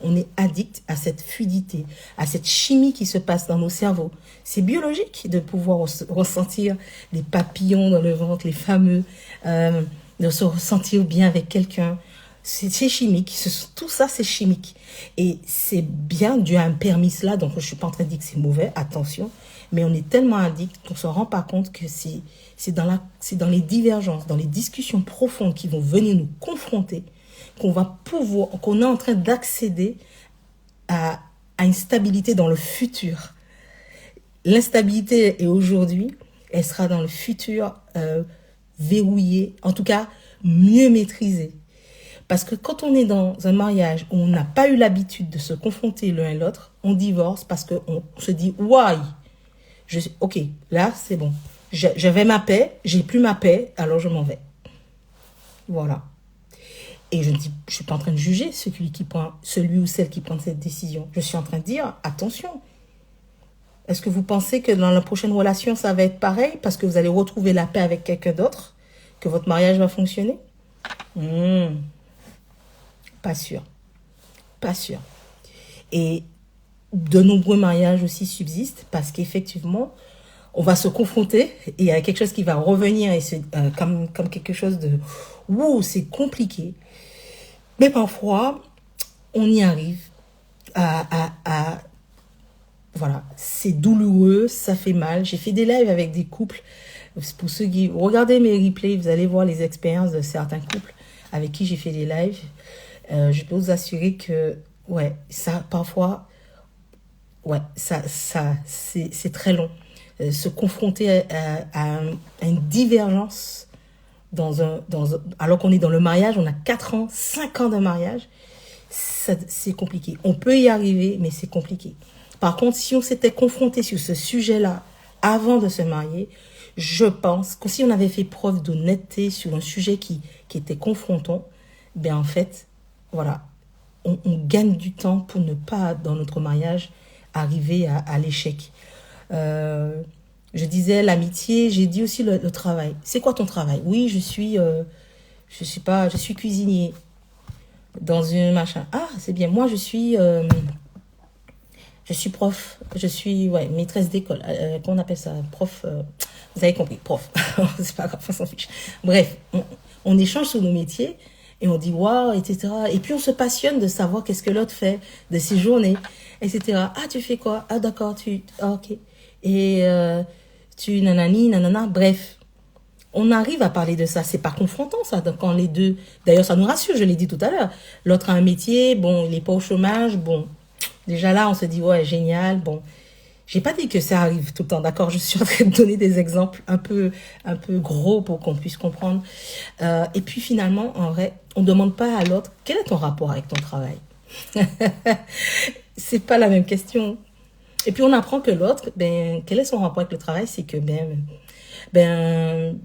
On est addict à cette fluidité, à cette chimie qui se passe dans nos cerveaux. C'est biologique de pouvoir ressentir les papillons dans le ventre, les fameux... de se ressentir bien avec quelqu'un. C'est chimique. Tout ça, c'est chimique. Et c'est bien dû à un permis là. Donc, je ne suis pas en train de dire que c'est mauvais. Attention. Mais on est tellement addict qu'on ne se rend pas compte que c'est dans les divergences, dans les discussions profondes qui vont venir nous confronter, qu'on est en train d'accéder à une stabilité dans le futur. L'instabilité est aujourd'hui, elle sera dans le futur verrouillée, en tout cas mieux maîtrisée. Parce que quand on est dans un mariage où on n'a pas eu l'habitude de se confronter l'un et l'autre, on divorce parce qu'on se dit « Why ?» Ok, là c'est bon. J'avais ma paix, j'ai plus ma paix, alors je m'en vais. Voilà. Et je ne suis pas en train de juger celui ou celle qui prend cette décision. Je suis en train de dire, attention, Est-ce que vous pensez que dans la prochaine relation, ça va être pareil parce que vous allez retrouver la paix avec quelqu'un d'autre, que votre mariage va fonctionner? Pas sûr. Pas sûr. Et de nombreux mariages aussi subsistent parce qu'effectivement, on va se confronter et il y a quelque chose qui va revenir et comme quelque chose de « Ouh, c'est compliqué ». Mais parfois, on y arrive voilà, c'est douloureux, ça fait mal. J'ai fait des lives avec des couples. Pour ceux qui regardez mes replays, vous allez voir les expériences de certains couples avec qui j'ai fait des lives. Je peux vous assurer que, ouais, ça, parfois, ouais, c'est très long. Se confronter à une divergence alors qu'on est dans le mariage, on a 4 ans, 5 ans de mariage, c'est compliqué. On peut y arriver, mais c'est compliqué. Par contre, si on s'était confronté sur ce sujet-là avant de se marier, je pense que si on avait fait preuve d'honnêteté sur un sujet qui était confrontant, ben en fait, voilà, on gagne du temps pour ne pas, dans notre mariage, arriver à l'échec. Je disais l'amitié, j'ai dit aussi le travail. C'est quoi ton travail? Oui, je suis cuisinier dans une machin. Ah, c'est bien. Moi, je suis prof. Je suis maîtresse d'école. Qu'on appelle ça? Prof. Vous avez compris, prof. C'est pas grave, on s'en fiche. Bref, on échange sur nos métiers et on dit waouh, etc. Et puis on se passionne de savoir qu'est-ce que l'autre fait de ses journées, etc. Ah, tu fais quoi? Ah, d'accord, ok. Et tu nanani, nanana, bref. On arrive à parler de ça. C'est pas confrontant, ça. Donc, quand les deux... D'ailleurs, ça nous rassure, je l'ai dit tout à l'heure. L'autre a un métier, bon, il n'est pas au chômage, bon. Déjà là, on se dit, ouais, génial, bon. J'ai pas dit que ça arrive tout le temps, d'accord? Je suis en train de donner des exemples un peu gros pour qu'on puisse comprendre. Et puis, finalement, en vrai, on demande pas à l'autre, quel est ton rapport avec ton travail? C'est pas la même question. Et puis, on apprend que l'autre, ben, quel est son rapport avec le travail? C'est que,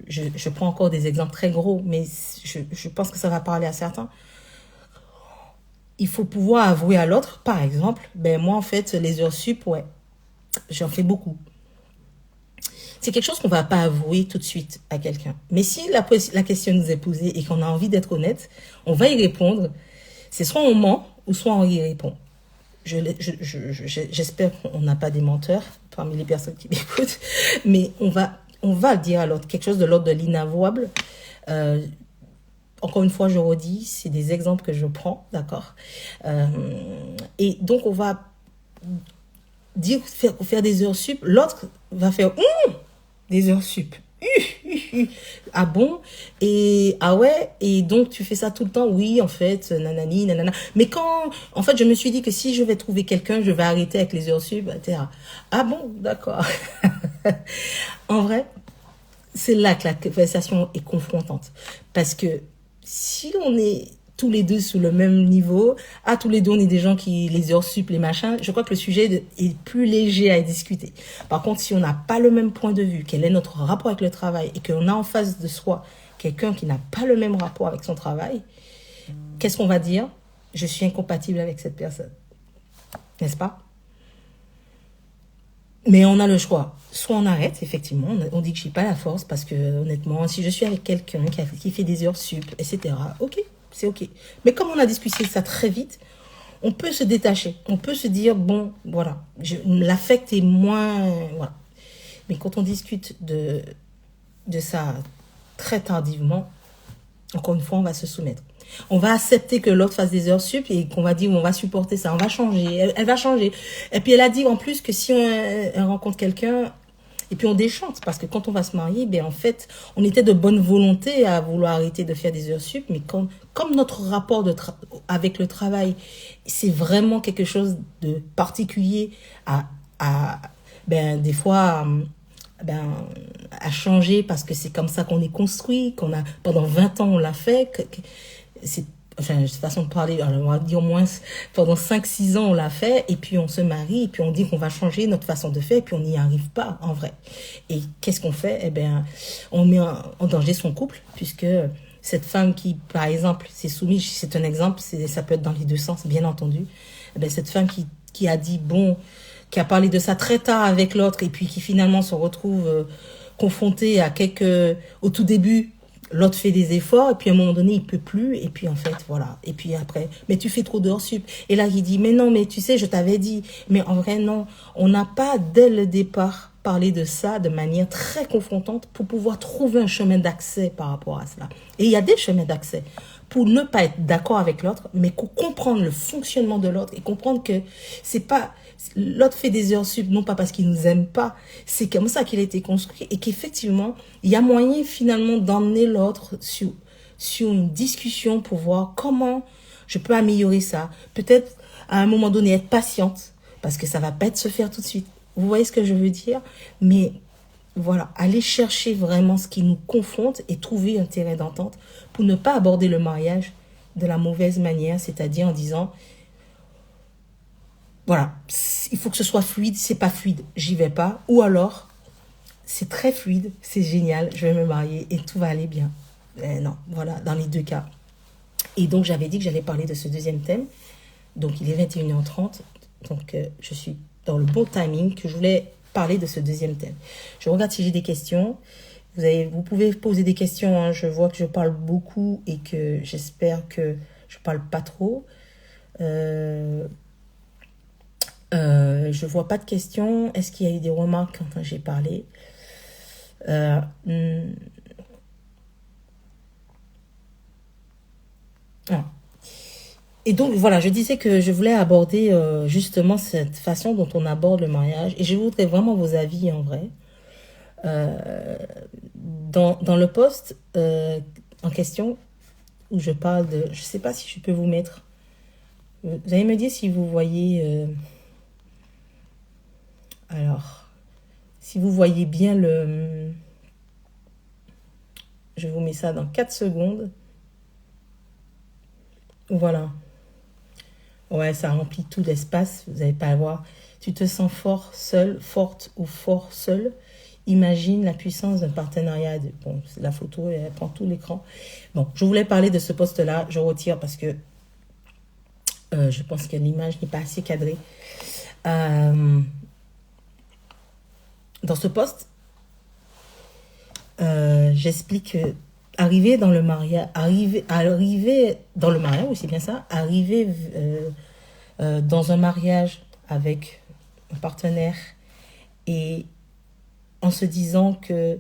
je prends encore des exemples très gros, mais je pense que ça va parler à certains. Il faut pouvoir avouer à l'autre, par exemple, ben moi, en fait, les heures sup, ouais, j'en fais beaucoup. C'est quelque chose qu'on va pas avouer tout de suite à quelqu'un. Mais si la question nous est posée et qu'on a envie d'être honnête, on va y répondre. C'est soit on ment ou soit on y répond. J'espère qu'on n'a pas des menteurs parmi les personnes qui m'écoutent, mais on va dire à l'autre quelque chose de l'ordre de l'inavouable. Encore une fois, je redis, c'est des exemples que je prends, d'accord? Et donc, on va faire des heures sup. L'autre va faire des heures sup. Ah bon? Et ah ouais? Et donc, tu fais ça tout le temps? Oui, en fait, nanani, nanana. Mais en fait, je me suis dit que si je vais trouver quelqu'un, je vais arrêter avec les heures sup, etc. Ah bon? D'accord. En vrai, c'est là que la conversation est confrontante. Parce que si on est tous les deux sur le même niveau, tous les deux on est des gens qui, les heures sup, les machins, je crois que le sujet est plus léger à discuter. Par contre, si on n'a pas le même point de vue, quel est notre rapport avec le travail, et qu'on a en face de soi quelqu'un qui n'a pas le même rapport avec son travail, qu'est-ce qu'on va dire? Je suis incompatible avec cette personne. N'est-ce pas? Mais on a le choix. Soit on arrête, effectivement, on dit que je n'ai pas la force parce que, honnêtement, si je suis avec quelqu'un qui fait des heures sup, etc., ok, c'est ok. Mais comme on a discuté ça très vite, on peut se détacher. On peut se dire, bon, voilà, l'affect est moins... Voilà. Mais quand on discute de ça très tardivement, encore une fois, on va se soumettre. On va accepter que l'autre fasse des heures sup et qu'on va dire on va supporter ça, on va changer, elle va changer. Et puis elle a dit en plus que si on rencontre quelqu'un et puis on déchante, parce que quand on va se marier, ben en fait, on était de bonne volonté à vouloir arrêter de faire des heures sup, mais comme notre rapport avec le travail, c'est vraiment quelque chose de particulier des fois... à changer parce que c'est comme ça qu'on est construit, pendant 20 ans on l'a fait, cette façon de parler, on va dire au moins pendant 5-6 ans on l'a fait, et puis on se marie, et puis on dit qu'on va changer notre façon de faire, et puis on n'y arrive pas en vrai. Et qu'est-ce qu'on fait? On met en danger son couple, puisque cette femme qui, par exemple, s'est soumise, c'est un exemple, ça peut être dans les deux sens, bien entendu, cette femme qui a dit, bon, qui a parlé de ça très tard avec l'autre et puis qui finalement se retrouve confronté à au tout début, l'autre fait des efforts et puis à un moment donné il peut plus et puis en fait voilà, et puis après mais tu fais trop d'heures sup et là il dit mais non mais tu sais je t'avais dit, mais en vrai non, on n'a pas dès le départ parlé de ça de manière très confrontante pour pouvoir trouver un chemin d'accès par rapport à cela. Et il y a des chemins d'accès pour ne pas être d'accord avec l'autre, mais comprendre le fonctionnement de l'autre et comprendre que c'est pas l'autre fait des heures sup, non pas parce qu'il nous aime pas, c'est comme ça qu'il a été construit et qu'effectivement, il y a moyen finalement d'emmener l'autre sur une discussion pour voir comment je peux améliorer ça. Peut-être à un moment donné être patiente parce que ça va pas se faire tout de suite. Vous voyez ce que je veux dire? Mais voilà, aller chercher vraiment ce qui nous confronte et trouver un terrain d'entente pour ne pas aborder le mariage de la mauvaise manière, c'est-à-dire en disant voilà, il faut que ce soit fluide, c'est pas fluide, j'y vais pas. Ou alors, c'est très fluide, c'est génial, je vais me marier et tout va aller bien. Non, voilà, dans les deux cas. Et donc, j'avais dit que j'allais parler de ce deuxième thème. Donc, il est 21h30. Donc, je suis dans le bon timing que je voulais parler de ce deuxième thème. Je regarde si j'ai des questions. Vous pouvez poser des questions. Hein. Je vois que je parle beaucoup et que j'espère que je parle pas trop. Je vois pas de questions. Est-ce qu'il y a eu des remarques quand j'ai parlé? Ah. Et donc, voilà, je disais que je voulais aborder justement cette façon dont on aborde le mariage. Et je voudrais vraiment vos avis en vrai. Dans le post en question, où je parle de... Je sais pas si je peux vous mettre... Vous allez me dire si vous voyez... alors, si vous voyez bien le... Je vous mets ça dans 4 secondes. Voilà. Ouais, ça remplit tout l'espace. Vous n'allez pas à voir. Tu te sens fort, seul, forte ou fort, seul. Imagine la puissance d'un partenariat. Bon, la photo, elle prend tout l'écran. Bon, je voulais parler de ce poste-là. Je retire parce que je pense que l'image n'est pas assez cadrée. Dans ce poste, j'explique que arriver dans le mariage, oui, c'est bien ça, arriver dans un mariage avec un partenaire et en se disant que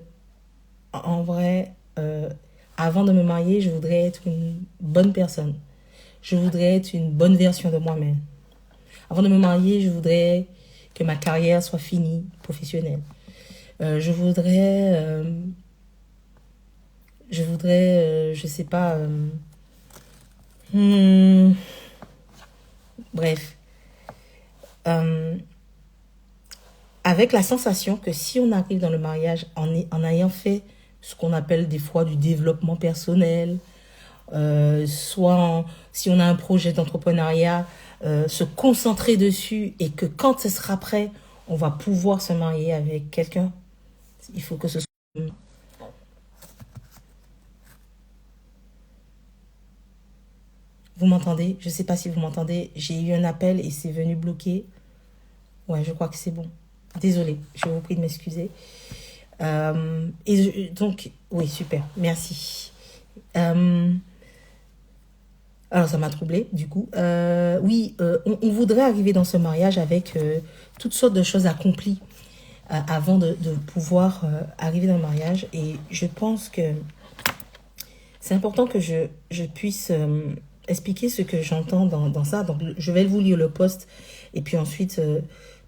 en vrai, avant de me marier, je voudrais être une bonne personne. Je voudrais être une bonne version de moi-même. Avant de me marier, je voudrais que ma carrière soit finie, professionnelle. Je voudrais, je sais pas, bref, avec la sensation que si on arrive dans le mariage en ayant fait ce qu'on appelle des fois du développement personnel, si on a un projet d'entrepreneuriat, se concentrer dessus et que quand ce sera prêt, on va pouvoir se marier avec quelqu'un. Il faut que ce soit... Vous m'entendez? Je ne sais pas si vous m'entendez. J'ai eu un appel et c'est venu bloquer. Ouais, je crois que c'est bon. Désolée, je vous prie de m'excuser. Donc, oui, super, merci. Alors, ça m'a troublée, du coup. Oui, on voudrait arriver dans ce mariage avec toutes sortes de choses accomplies avant de pouvoir arriver dans le mariage. Et je pense que c'est important que je puisse expliquer ce que j'entends dans ça. Donc, je vais vous lire le post et puis ensuite,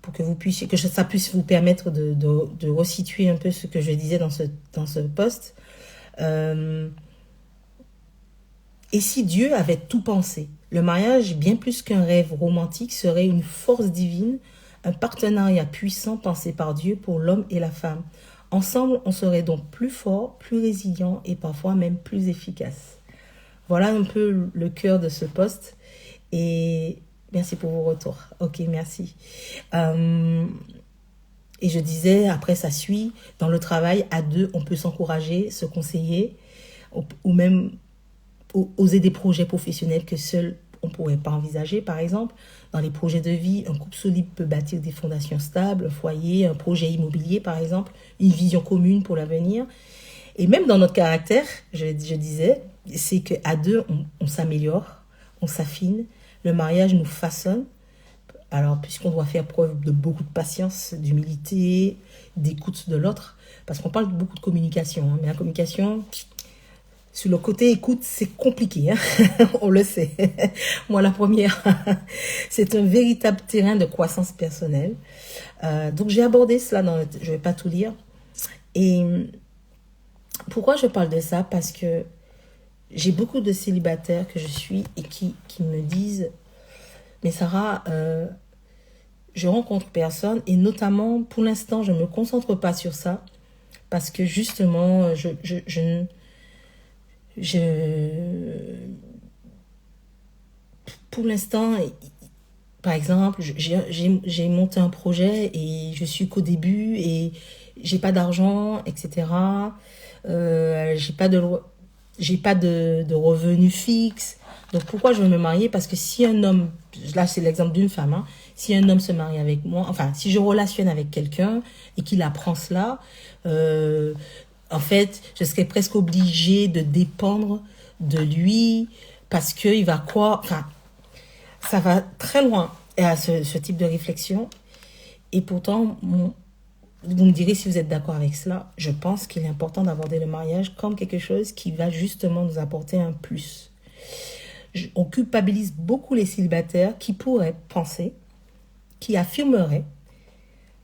pour que vous puissiez, que ça puisse vous permettre de resituer un peu ce que je disais dans ce post. Et si Dieu avait tout pensé, le mariage, bien plus qu'un rêve romantique, serait une force divine, un partenariat puissant pensé par Dieu pour l'homme et la femme. Ensemble, on serait donc plus fort, plus résilient et parfois même plus efficace. Voilà un peu le cœur de ce post. Et merci pour vos retours. Ok, merci. Et je disais, après ça suit, dans le travail, à deux, on peut s'encourager, se conseiller, ou même oser des projets professionnels que seul on ne pourrait pas envisager, par exemple. Dans les projets de vie, un couple solide peut bâtir des fondations stables, un foyer, un projet immobilier, par exemple, une vision commune pour l'avenir. Et même dans notre caractère, je disais, c'est qu'à deux, on s'améliore, on s'affine, le mariage nous façonne. Alors, puisqu'on doit faire preuve de beaucoup de patience, d'humilité, d'écoute de l'autre, parce qu'on parle beaucoup de communication, hein, mais la communication, sur le côté écoute, c'est compliqué, hein. On le sait. Moi, la première, c'est un véritable terrain de croissance personnelle. Donc, j'ai abordé cela je ne vais pas tout lire. Et pourquoi je parle de ça? Parce que j'ai beaucoup de célibataires que je suis et qui me disent, mais Sarah, je rencontre personne et notamment, pour l'instant, je ne me concentre pas sur ça parce que justement, pour l'instant, par exemple, j'ai monté un projet et je suis qu'au début et j'ai pas d'argent, etc. J'ai pas de revenus fixes. Donc pourquoi je veux me marier? Parce que si un homme, là c'est l'exemple d'une femme, hein, si un homme se marie avec moi, enfin si je relationne avec quelqu'un et qu'il apprend cela, en fait, je serais presque obligée de dépendre de lui parce qu'il va quoi? Enfin, ça va très loin à ce type de réflexion. Et pourtant, vous me direz si vous êtes d'accord avec cela, je pense qu'il est important d'aborder le mariage comme quelque chose qui va justement nous apporter un plus. On culpabilise beaucoup les célibataires qui pourraient penser, qui affirmeraient,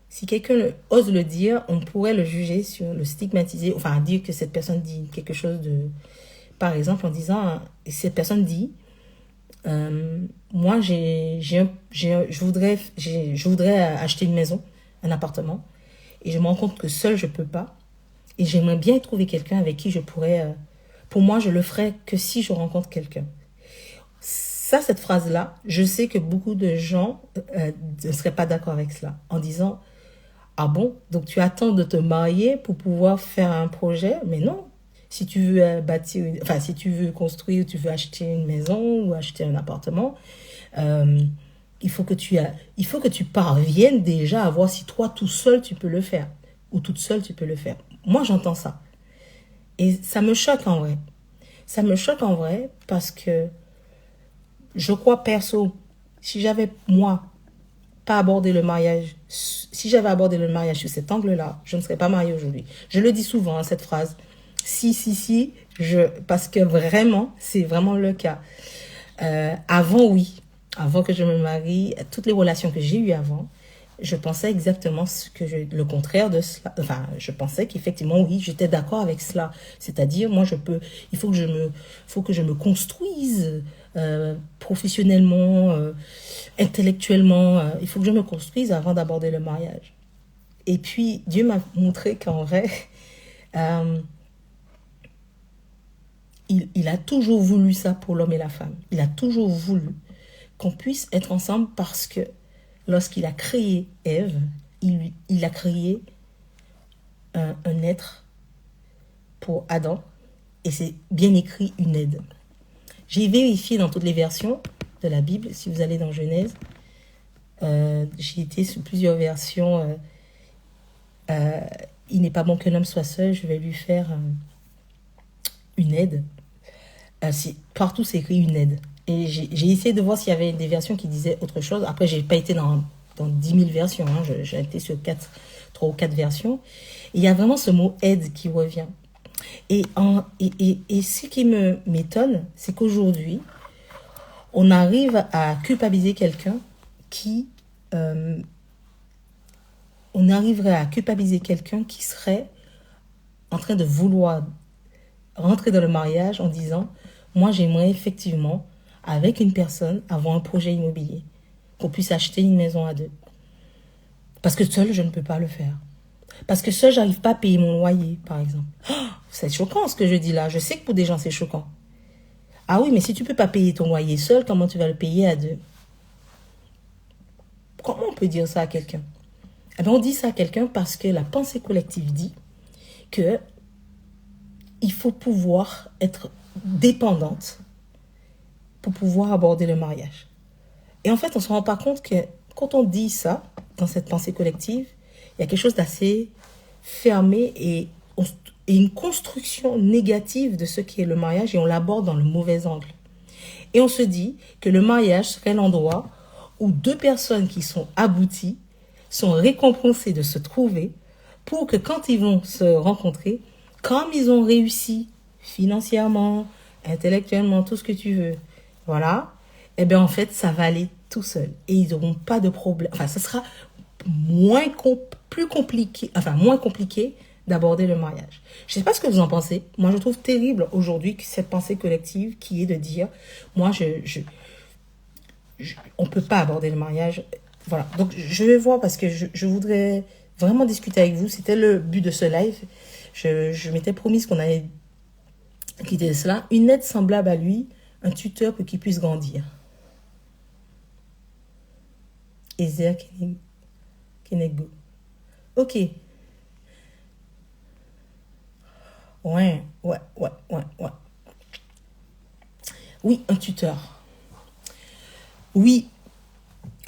si quelqu'un ose le dire, on pourrait le juger, le stigmatiser, enfin dire que cette personne dit quelque chose de... Par exemple, en disant, cette personne dit, moi, je voudrais acheter une maison, un appartement, et je me rends compte que seul, je ne peux pas, et j'aimerais bien trouver quelqu'un avec qui je pourrais... pour moi, je le ferais que si je rencontre quelqu'un. Ça, cette phrase-là, je sais que beaucoup de gens ne seraient pas d'accord avec cela, en disant... Ah bon? Donc tu attends de te marier pour pouvoir faire un projet? Mais non. Si tu veux si tu veux construire, tu veux acheter une maison ou acheter un appartement, il faut que tu parviennes déjà à voir si toi tout seul tu peux le faire ou toute seule tu peux le faire. Moi j'entends ça et ça me choque en vrai. Ça me choque en vrai parce que je crois perso, si j'avais moi pas abordé le mariage, si j'avais abordé le mariage sous cet angle-là, je ne serais pas mariée aujourd'hui. Je le dis souvent, hein, cette phrase. Si, parce que vraiment, c'est vraiment le cas. Avant, oui. Avant que je me marie, toutes les relations que j'ai eues avant, je pensais exactement le contraire de cela. Enfin, je pensais qu'effectivement, oui, j'étais d'accord avec cela. C'est-à-dire, moi, il faut que je me construise professionnellement, intellectuellement. Il faut que je me construise avant d'aborder le mariage. Et puis, Dieu m'a montré qu'en vrai, il a toujours voulu ça pour l'homme et la femme. Il a toujours voulu qu'on puisse être ensemble parce que lorsqu'il a créé Ève, il a créé un être pour Adam et c'est bien écrit une aide. J'ai vérifié dans toutes les versions de la Bible, si vous allez dans Genèse, j'ai été sur plusieurs versions. Il n'est pas bon qu'un homme soit seul, je vais lui faire une aide. Partout c'est écrit une aide. Et j'ai essayé de voir s'il y avait des versions qui disaient autre chose. Après, j'ai pas été dans 10 000 versions. Hein. J'ai été sur 3 ou 4 versions. Et il y a vraiment ce mot aide qui revient. Et ce qui m'étonne, c'est qu'aujourd'hui, on arrive à culpabiliser quelqu'un on arriverait à culpabiliser quelqu'un qui serait en train de vouloir rentrer dans le mariage en disant, moi j'aimerais effectivement, avec une personne, avoir un projet immobilier, qu'on puisse acheter une maison à deux. Parce que seul, je ne peux pas le faire. Parce que seul, j'arrive pas à payer mon loyer, par exemple. Oh, c'est choquant ce que je dis là. Je sais que pour des gens, c'est choquant. Ah oui, mais si tu peux pas payer ton loyer seul, comment tu vas le payer à deux? Comment on peut dire ça à quelqu'un? Eh bien, on dit ça à quelqu'un parce que la pensée collective dit que il faut pouvoir être dépendante pour pouvoir aborder le mariage. Et en fait, on ne se rend pas compte que quand on dit ça, dans cette pensée collective, il y a quelque chose d'assez fermé et une construction négative de ce qu'est le mariage et on l'aborde dans le mauvais angle. Et on se dit que le mariage serait l'endroit où deux personnes qui sont abouties sont récompensées de se trouver pour que quand ils vont se rencontrer, comme ils ont réussi financièrement, intellectuellement, tout ce que tu veux, voilà, eh bien en fait, ça va aller tout seul. Et ils n'auront pas de problème. Enfin, ça sera plus compliqué, enfin moins compliqué d'aborder le mariage. Je ne sais pas ce que vous en pensez. Moi, je trouve terrible aujourd'hui cette pensée collective qui est de dire, moi, on ne peut pas aborder le mariage. Voilà. Donc, je vais voir parce que je voudrais vraiment discuter avec vous. C'était le but de ce live. Je m'étais promise qu'on allait quitter cela. Une aide semblable à lui, un tuteur pour qu'il puisse grandir. Ezer Kenego. Ok. Ouais. Oui, un tuteur. Oui,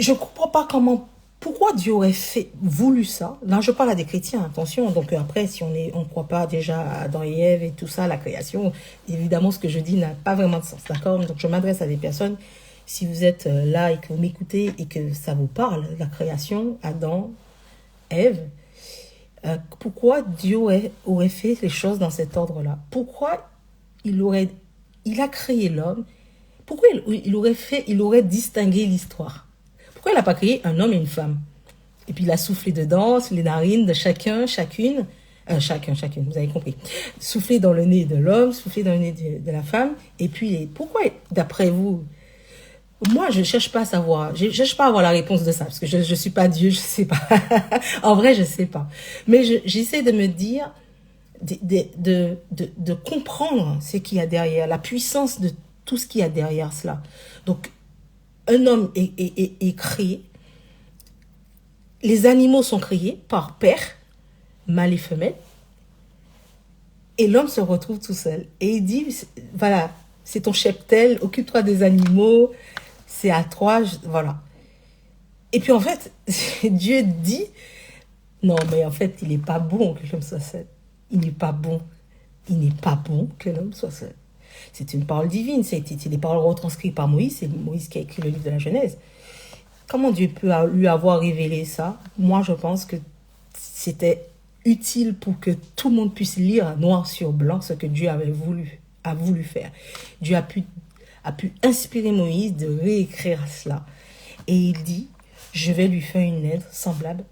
je ne comprends pas pourquoi Dieu aurait voulu ça. Là, je parle à des chrétiens, attention. Donc après, si on ne croit pas déjà à Adam et Ève et tout ça, la création, évidemment, ce que je dis n'a pas vraiment de sens, d'accord? Donc je m'adresse à des personnes, si vous êtes là et que vous m'écoutez et que ça vous parle, la création, Adam, Ève, pourquoi Dieu aurait fait les choses dans cet ordre-là? Pourquoi il a créé l'homme? Pourquoi il aurait distingué l'histoire? Pourquoi il n'a pas créé un homme et une femme? Et puis il a soufflé dedans, les narines de chacune, chacune, vous avez compris. Soufflé dans le nez de l'homme, soufflé dans le nez de la femme. Et puis, pourquoi, d'après vous, moi, je ne cherche pas à savoir, je cherche pas à avoir la réponse de ça, parce que je ne suis pas Dieu, je ne sais pas. En vrai, je ne sais pas. Mais j'essaie de me dire, de comprendre ce qu'il y a derrière, la puissance de tout ce qu'il y a derrière cela. Donc, un homme est créé, les animaux sont créés par père, mâle et femelle, et l'homme se retrouve tout seul. Et il dit, voilà, c'est ton cheptel, occupe-toi des animaux, c'est à toi, voilà. Et puis en fait, Dieu dit, non, mais en fait, il n'est pas bon que l'homme soit seul. Il n'est pas bon. Il n'est pas bon que l'homme soit seul. C'est une parole divine, c'est des paroles retranscrites par Moïse, c'est Moïse qui a écrit le livre de la Genèse. Comment Dieu peut lui avoir révélé ça? Moi, je pense que c'était utile pour que tout le monde puisse lire noir sur blanc ce que Dieu a voulu faire. Dieu a pu inspirer Moïse de réécrire cela. Et il dit, je vais lui faire une aide semblable.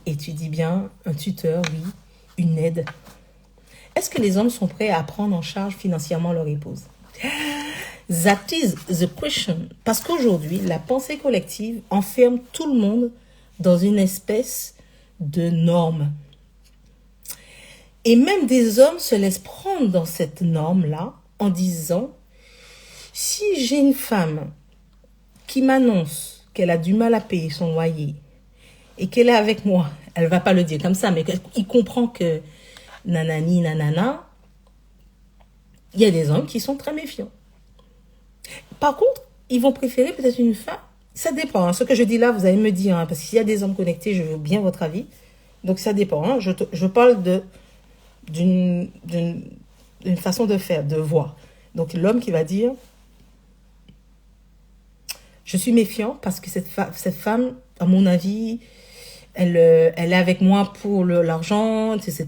Et tu dis bien, un tuteur, oui, une aide. Est-ce que les hommes sont prêts à prendre en charge financièrement leur épouse? That is the question. Parce qu'aujourd'hui, la pensée collective enferme tout le monde dans une espèce de norme. Et même des hommes se laissent prendre dans cette norme-là en disant, si j'ai une femme qui m'annonce qu'elle a du mal à payer son loyer et qu'elle est avec moi, elle ne va pas le dire comme ça, mais il comprend que nanani, nanana, il y a des hommes qui sont très méfiants. Par contre, ils vont préférer peut-être une femme. Ça dépend. Hein. Ce que je dis là, vous allez me dire, hein, parce qu'il y a des hommes connectés, je veux bien votre avis. Donc ça dépend. Hein. Je parle d'une façon de faire, de voir. Donc l'homme qui va dire, je suis méfiant parce que cette femme, à mon avis, elle est avec moi pour l'argent, etc.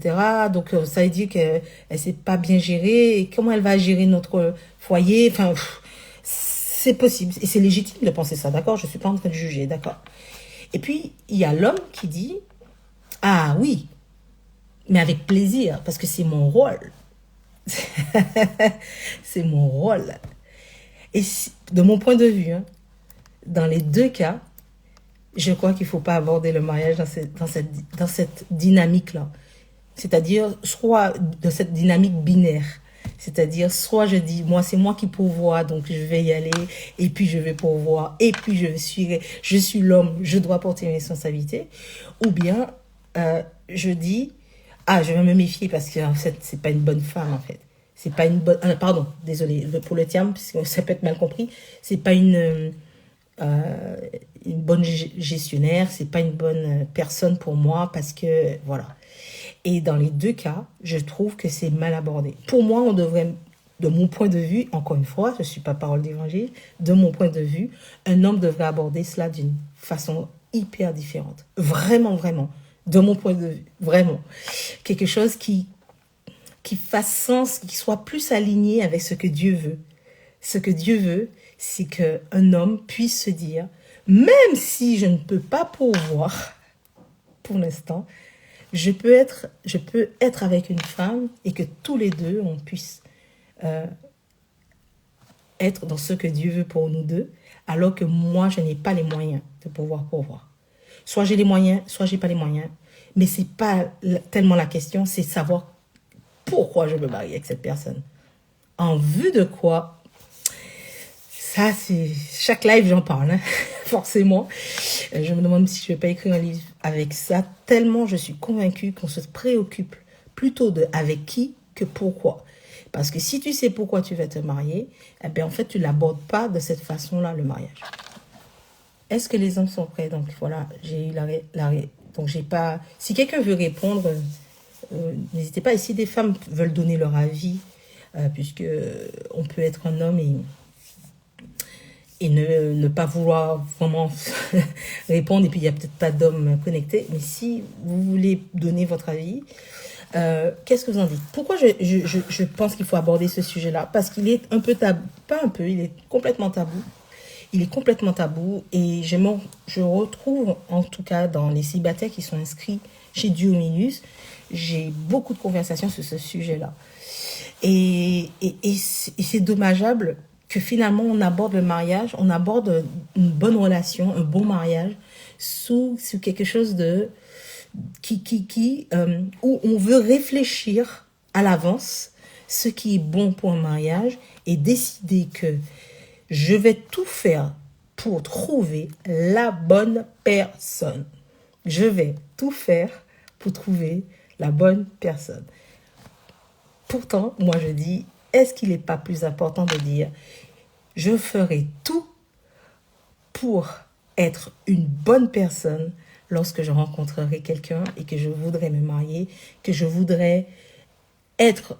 Donc ça veut dire qu'elle ne sait pas bien gérer. Et comment elle va gérer notre foyer? Enfin, c'est possible. Et c'est légitime de penser ça, d'accord? Je ne suis pas en train de juger, d'accord? Et puis, il y a l'homme qui dit, ah oui, mais avec plaisir, parce que c'est mon rôle. C'est mon rôle. Et de mon point de vue, hein, dans les deux cas, je crois qu'il ne faut pas aborder le mariage dans cette dynamique-là. C'est-à-dire, soit de cette dynamique binaire. C'est-à-dire, soit je dis, moi, c'est moi qui pourvois, donc je vais y aller, et puis je vais pourvoir, et puis je suis l'homme, je dois porter mes responsabilités. Ou bien, je dis, je vais me méfier parce que en fait, c'est pas une bonne femme, en fait. C'est pas une bonne... pardon, désolé pour le terme, parce que ça peut être mal compris. C'est pas une bonne gestionnaire, c'est pas une bonne personne pour moi parce que, voilà. Et dans les deux cas, je trouve que c'est mal abordé. Pour moi, on devrait, de mon point de vue, encore une fois, je ne suis pas parole d'évangile, de mon point de vue, un homme devrait aborder cela d'une façon hyper différente. Vraiment, vraiment. De mon point de vue, vraiment. Quelque chose qui fasse sens, qui soit plus aligné avec ce que Dieu veut. Ce que Dieu veut, c'est qu'un homme puisse se dire, même si je ne peux pas pourvoir pour l'instant, je peux être avec une femme et que tous les deux, on puisse être dans ce que Dieu veut pour nous deux, alors que moi, je n'ai pas les moyens de pouvoir pourvoir. Soit j'ai les moyens, soit j'ai pas les moyens. Mais c'est pas tellement la question, c'est savoir pourquoi je me marie avec cette personne. En vue de quoi? Ça, c'est... Chaque live, j'en parle, hein, forcément. Je me demande si je ne vais pas écrire un livre avec ça, tellement je suis convaincue qu'on se préoccupe plutôt de avec qui que pourquoi. Parce que si tu sais pourquoi tu vas te marier, eh bien, en fait, tu ne l'abordes pas de cette façon-là, le mariage. Est-ce que les hommes sont prêts? Donc, voilà, j'ai eu donc, j'ai pas... Si quelqu'un veut répondre, n'hésitez pas. Et si des femmes veulent donner leur avis, puisque on peut être un homme et ne pas vouloir vraiment répondre, et puis il n'y a peut-être pas d'hommes connectés, mais si vous voulez donner votre avis, qu'est-ce que vous en dites? Pourquoi je pense qu'il faut aborder ce sujet-là? Parce qu'il est un peu tabou, pas un peu, il est complètement tabou. Il est complètement tabou et je retrouve, en tout cas dans les célibataires qui sont inscrits chez Duominus, j'ai beaucoup de conversations sur ce sujet-là. Et c'est dommageable que finalement on aborde le mariage, on aborde une bonne relation, un bon mariage, sous quelque chose de où on veut réfléchir à l'avance ce qui est bon pour un mariage et décider que je vais tout faire pour trouver la bonne personne. Je vais tout faire pour trouver la bonne personne. Pourtant, moi je dis, est-ce qu'il n'est pas plus important de dire, je ferai tout pour être une bonne personne lorsque je rencontrerai quelqu'un et que je voudrais me marier, que je voudrais être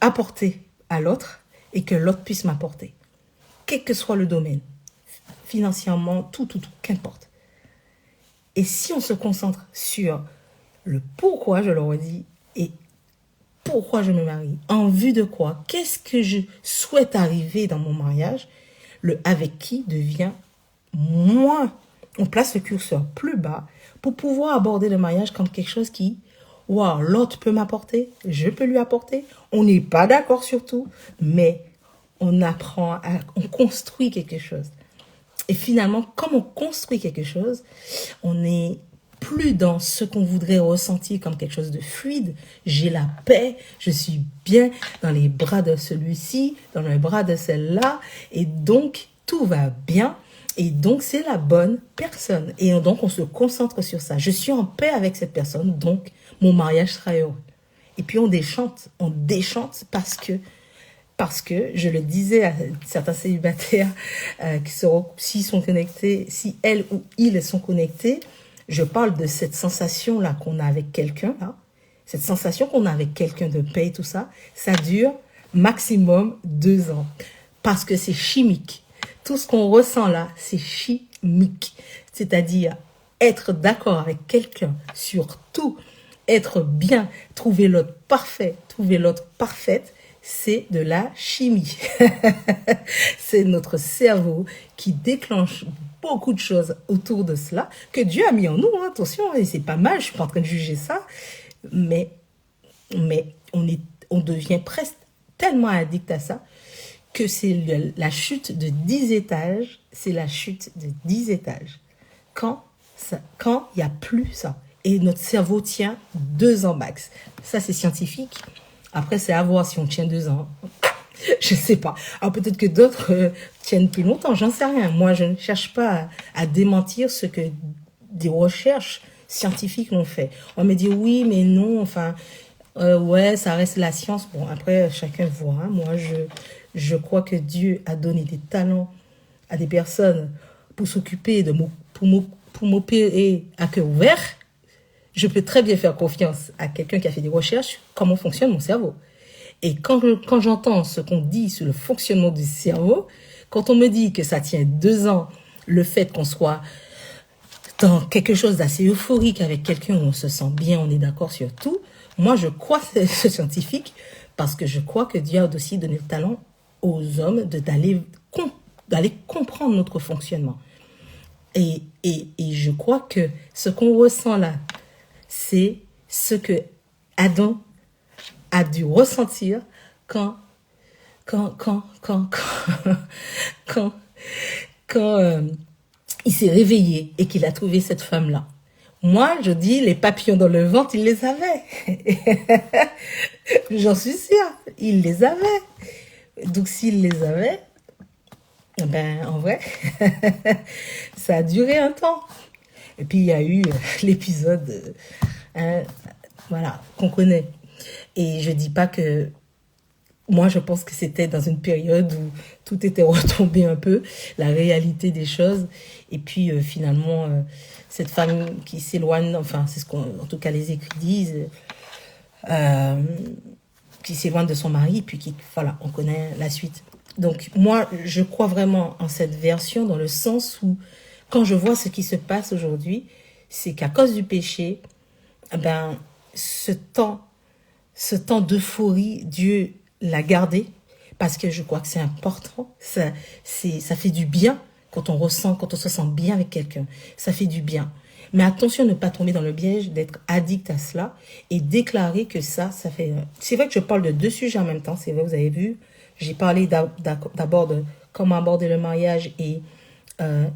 apporté à l'autre et que l'autre puisse m'apporter. Quel que soit le domaine, financièrement, tout, qu'importe. Et si on se concentre sur le pourquoi, je leur ai dit, et pourquoi je me marie, en vue de quoi, qu'est-ce que je souhaite arriver dans mon mariage, le avec qui devient moins. On place le curseur plus bas pour pouvoir aborder le mariage comme quelque chose qui, waouh, l'autre peut m'apporter, je peux lui apporter. On n'est pas d'accord sur tout, mais on apprend, on construit quelque chose. Et finalement, comme on construit quelque chose, on n'est plus dans ce qu'on voudrait ressentir comme quelque chose de fluide. J'ai la paix, je suis bien dans les bras de celui-ci, dans les bras de celle-là, et donc tout va bien. Et donc, c'est la bonne personne. Et donc, on se concentre sur ça. Je suis en paix avec cette personne, donc mon mariage sera heureux. Et puis, on déchante parce que, je le disais à certains célibataires s'ils sont connectés, si elles ou ils sont connectés, je parle de cette sensation-là qu'on a avec quelqu'un, là. Cette sensation qu'on a avec quelqu'un de paix et tout ça, ça dure maximum 2 ans. Parce que c'est chimique. Tout ce qu'on ressent là, c'est chimique. C'est-à-dire être d'accord avec quelqu'un sur tout, être bien, trouver l'autre parfait, trouver l'autre parfaite, c'est de la chimie. C'est notre cerveau qui déclenche beaucoup de choses autour de cela, que Dieu a mis en nous, hein, attention, et c'est pas mal, je suis pas en train de juger ça, mais on devient presque tellement addict à ça, que c'est la chute de 10 étages, c'est la chute de 10 étages. Quand il n'y a plus ça. Et notre cerveau tient 2 ans max. Ça, c'est scientifique. Après, c'est à voir si on tient 2 ans. Je ne sais pas. Alors, peut-être que d'autres tiennent plus longtemps, j'en sais rien. Moi, je ne cherche pas à démentir ce que des recherches scientifiques l'ont fait. On me dit oui, mais non, enfin... Ouais, ça reste la science. Bon, après, chacun voit. Hein. Moi, je crois que Dieu a donné des talents à des personnes pour s'occuper de pour m'opérer à cœur ouvert. Je peux très bien faire confiance à quelqu'un qui a fait des recherches sur comment fonctionne mon cerveau. Et quand j'entends ce qu'on dit sur le fonctionnement du cerveau, quand on me dit que ça tient 2 ans, le fait qu'on soit dans quelque chose d'assez euphorique avec quelqu'un où on se sent bien, on est d'accord sur tout, moi je crois ce scientifique parce que je crois que Dieu a aussi donné le talent aux hommes d'aller comprendre notre fonctionnement. Et je crois que ce qu'on ressent là, c'est ce que Adam a dû ressentir quand, quand, quand, quand il s'est réveillé et qu'il a trouvé cette femme-là. Moi, je dis, les papillons dans le ventre, il les avait. J'en suis sûre, il les avait. Donc, s'il les avait, ben, en vrai, ça a duré un temps. Et puis, il y a eu l'épisode, voilà, qu'on connaît. Et je dis pas que... Moi, je pense que c'était dans une période où tout était retombé un peu, la réalité des choses. Et puis, finalement, cette femme qui s'éloigne, enfin, c'est ce qu'en tout cas les écrits disent, qui s'éloigne de son mari, puis qui, voilà, on connaît la suite. Donc, moi, je crois vraiment en cette version dans le sens où, quand je vois ce qui se passe aujourd'hui, c'est qu'à cause du péché, ben, ce temps d'euphorie, Dieu l'a gardé parce que je crois que c'est important. Ça fait du bien quand on se sent bien avec quelqu'un. Ça fait du bien. Mais attention à ne pas tomber dans le piège d'être addict à cela et déclarer que ça fait... C'est vrai que je parle de 2 sujets en même temps. C'est vrai, vous avez vu. J'ai parlé d'abord de comment aborder le mariage et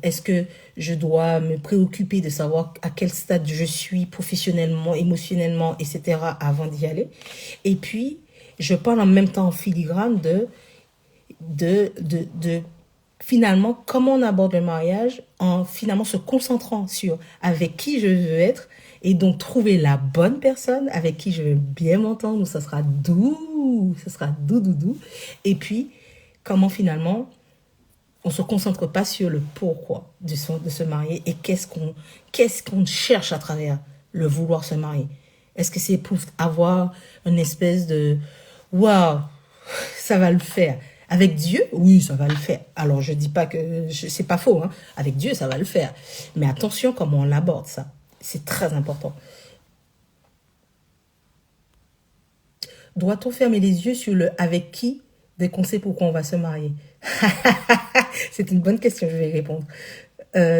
est-ce que je dois me préoccuper de savoir à quel stade je suis professionnellement, émotionnellement, etc. avant d'y aller. Et puis, je parle en même temps en filigrane de finalement comment on aborde le mariage en finalement se concentrant sur avec qui je veux être et donc trouver la bonne personne avec qui je veux bien m'entendre, où ça sera doux, doux. Et puis, comment finalement on se concentre pas sur le pourquoi de se marier et qu'est-ce qu'on cherche à travers le vouloir se marier. Est-ce que c'est pour avoir une espèce de waouh, ça va le faire. Avec Dieu, oui, ça va le faire. Alors, je dis pas que c'est pas faux, hein. Avec Dieu, ça va le faire. Mais attention comment on l'aborde, ça. C'est très important. Doit-on fermer les yeux sur le avec qui dès qu'on sait pourquoi on va se marier? C'est une bonne question, je vais y répondre.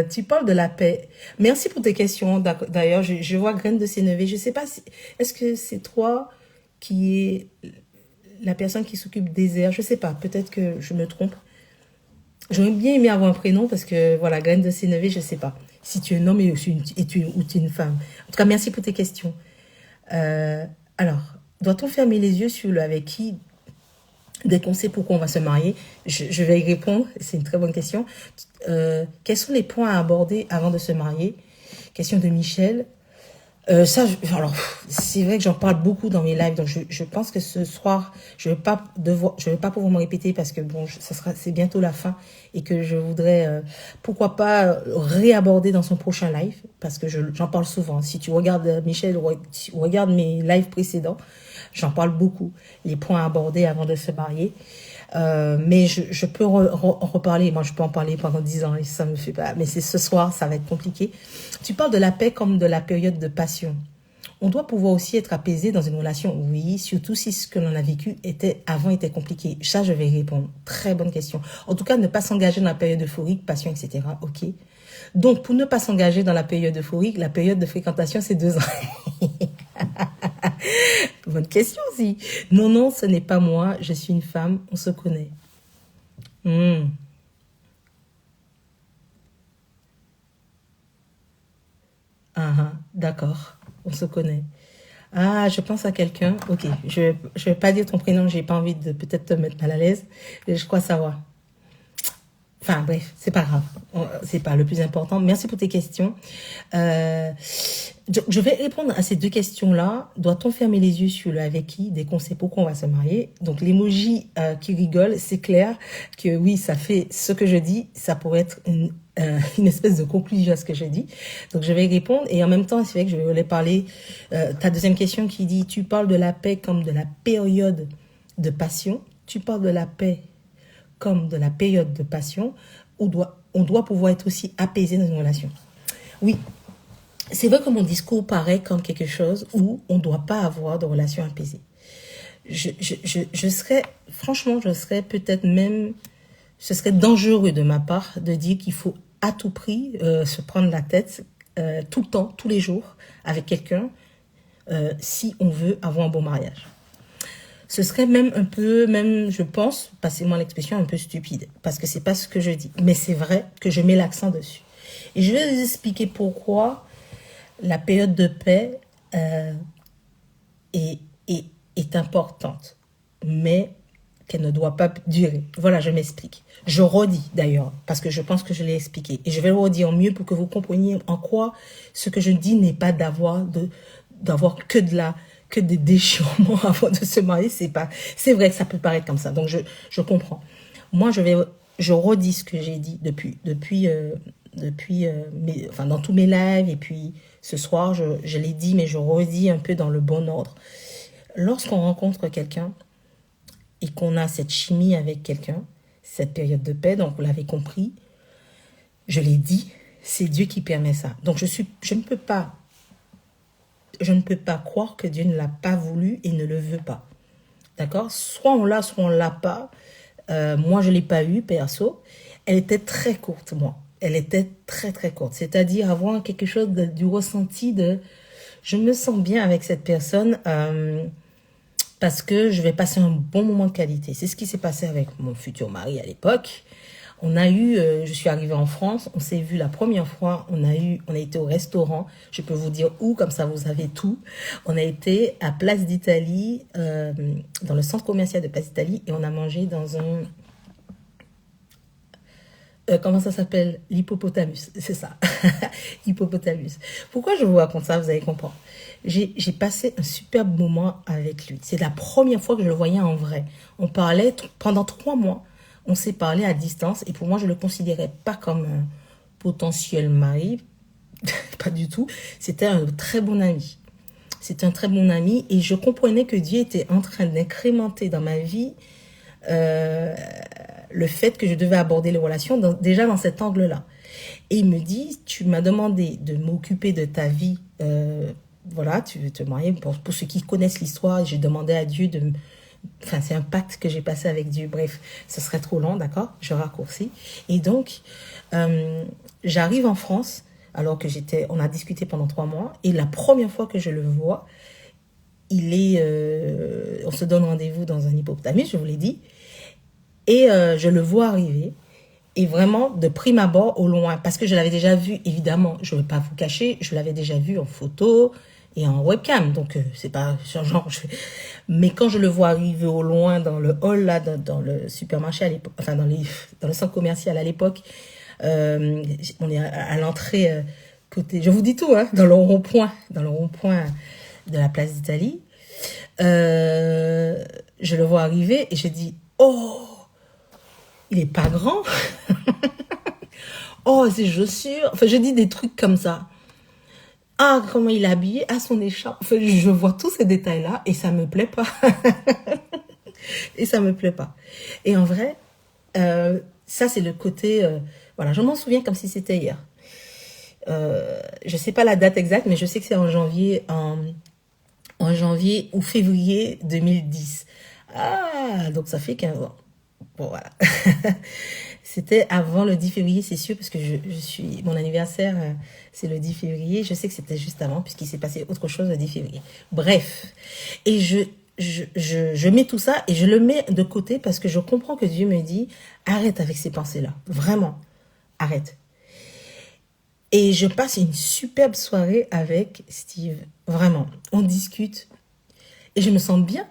Tu parles de la paix. Merci pour tes questions. D'ailleurs, je vois Graine de Sénévé. Je sais pas si... Est-ce que c'est toi qui est la personne qui s'occupe des airs? Je sais pas. Peut-être que je me trompe. J'aurais bien aimé avoir un prénom parce que, voilà, Graine de Sénévé, je sais pas. Si tu es un homme ou tu es une femme. En tout cas, merci pour tes questions. Alors, doit-on fermer les yeux sur le avec qui dès qu'on sait pourquoi on va se marier? Je vais y répondre, c'est une très bonne question. Quels sont les points à aborder avant de se marier? Question de Michel. Alors, c'est vrai que j'en parle beaucoup dans mes lives, donc je pense que ce soir, je vais pas pouvoir me répéter parce que bon, c'est bientôt la fin et que je voudrais, pourquoi pas réaborder dans son prochain live parce que j'en parle souvent. Si tu regardes Michel, si tu regardes mes lives précédents, j'en parle beaucoup. Les points à aborder avant de se marier. Mais je peux en reparler. Moi, je peux en parler pendant 10 ans et ça me fait pas. Mais c'est ce soir, ça va être compliqué. Tu parles de la paix comme de la période de passion. On doit pouvoir aussi être apaisé dans une relation. Oui, surtout si ce que l'on a vécu avant était compliqué. Ça, je vais y répondre. Très bonne question. En tout cas, ne pas s'engager dans la période euphorique, passion, etc. Ok. Donc, pour ne pas s'engager dans la période euphorique, la période de fréquentation, c'est 2 ans. Bonne question aussi. Non, ce n'est pas moi. Je suis une femme. On se connaît. D'accord. On se connaît. Ah, je pense à quelqu'un. Ok, je vais pas dire ton prénom. J'ai pas envie de peut-être te mettre mal à l'aise. Mais je crois savoir. Enfin bref, c'est pas grave, c'est pas le plus important. Merci pour tes questions. Je vais répondre à ces deux questions-là. Doit-on fermer les yeux sur le avec qui dès qu'on sait pourquoi on va se marier? Donc l'emoji qui rigole, c'est clair que oui, ça fait ce que je dis, ça pourrait être une espèce de conclusion à ce que je dis. Donc je vais répondre et en même temps, c'est vrai que je vais parler. Ta deuxième question qui dit, tu parles de la paix comme de la période de passion. Tu parles de la paix comme de la période de passion, où on doit pouvoir être aussi apaisé dans une relation. Oui, c'est vrai que mon discours paraît comme quelque chose où on ne doit pas avoir de relation apaisée. Franchement, je serais peut-être même, ce serait dangereux de ma part de dire qu'il faut à tout prix se prendre la tête tout le temps, tous les jours, avec quelqu'un, si on veut avoir un bon mariage. Ce serait même un peu, même, je pense, passez-moi l'expression, un peu stupide, parce que c'est pas ce que je dis. Mais c'est vrai que je mets l'accent dessus. Et je vais vous expliquer pourquoi la période de paix est importante, mais qu'elle ne doit pas durer. Voilà, je m'explique. Je redis d'ailleurs, parce que je pense que je l'ai expliqué. Et je vais le redire mieux pour que vous compreniez en quoi ce que je dis n'est pas d'avoir que des déchirements avant de se marier. C'est vrai que ça peut paraître comme ça. Donc je comprends. Moi, je redis ce que j'ai dit dans tous mes lives, et puis ce soir, je l'ai dit, mais je redis un peu dans le bon ordre. Lorsqu'on rencontre quelqu'un et qu'on a cette chimie avec quelqu'un, cette période de paix, donc vous l'avez compris, je l'ai dit, c'est Dieu qui permet ça. Donc je ne peux pas croire que Dieu ne l'a pas voulu et ne le veut pas. D'accord? Soit on l'a, soit on l'a pas. Moi, je l'ai pas eu, perso. Elle était très courte, moi. Elle était très, très courte. C'est-à-dire avoir quelque chose du ressenti de... Je me sens bien avec cette personne parce que je vais passer un bon moment de qualité. C'est ce qui s'est passé avec mon futur mari à l'époque. Je suis arrivée en France, on s'est vu la première fois, on a été au restaurant, je peux vous dire où, comme ça vous avez tout. On a été à Place d'Italie, dans le centre commercial de Place d'Italie, et on a mangé dans un... comment ça s'appelle? L'hippopotamus, c'est ça. Hippopotamus. Pourquoi je vous raconte ça? Vous allez comprendre. J'ai passé un superbe moment avec lui. C'est la première fois que je le voyais en vrai. On parlait pendant 3 mois. On s'est parlé à distance et pour moi, je ne le considérais pas comme un potentiel mari. Pas du tout. C'était un très bon ami. C'était un très bon ami et je comprenais que Dieu était en train d'incrémenter dans ma vie le fait que je devais aborder les relations déjà dans cet angle-là. Et il me dit, tu m'as demandé de m'occuper de ta vie. Voilà, tu veux te marier. Pour ceux qui connaissent l'histoire, j'ai demandé à Dieu de... Enfin, c'est un pacte que j'ai passé avec Dieu. Bref, ce serait trop long, d'accord? Je raccourcis. Et donc, j'arrive en France, alors que on a discuté pendant 3 mois. Et la première fois que je le vois, on se donne rendez-vous dans un hippopotamus, je vous l'ai dit. Et je le vois arriver. Et vraiment, de prime abord, au loin, parce que je l'avais déjà vu, évidemment, je ne vais pas vous cacher, je l'avais déjà vu en photo et en webcam, donc c'est pas genre... Mais quand je le vois arriver au loin dans le hall, là, dans le supermarché à l'époque, enfin dans le centre commercial à l'époque, on est à l'entrée côté... Je vous dis tout, hein, dans le rond-point de la Place d'Italie. Je le vois arriver et je dis, oh, il est pas grand. Oh, ses chaussures. Enfin, je dis des trucs comme ça. Ah, comment il est habillé. Ah, son écharpe. Enfin, je vois tous ces détails-là et ça me plaît pas. Et ça me plaît pas. Et en vrai, ça, c'est le côté... voilà, je m'en souviens comme si c'était hier. Je sais pas la date exacte, mais je sais que c'est en janvier ou février 2010. Ah, donc ça fait 15 ans. Bon, voilà. C'était avant le 10 février, c'est sûr, parce que mon anniversaire, c'est le 10 février. Je sais que c'était juste avant, puisqu'il s'est passé autre chose le 10 février. Bref. Et je mets tout ça et je le mets de côté parce que je comprends que Dieu me dit, arrête avec ces pensées-là. Vraiment. Arrête. Et je passe une superbe soirée avec Steve. Vraiment. On discute. Et je me sens bien.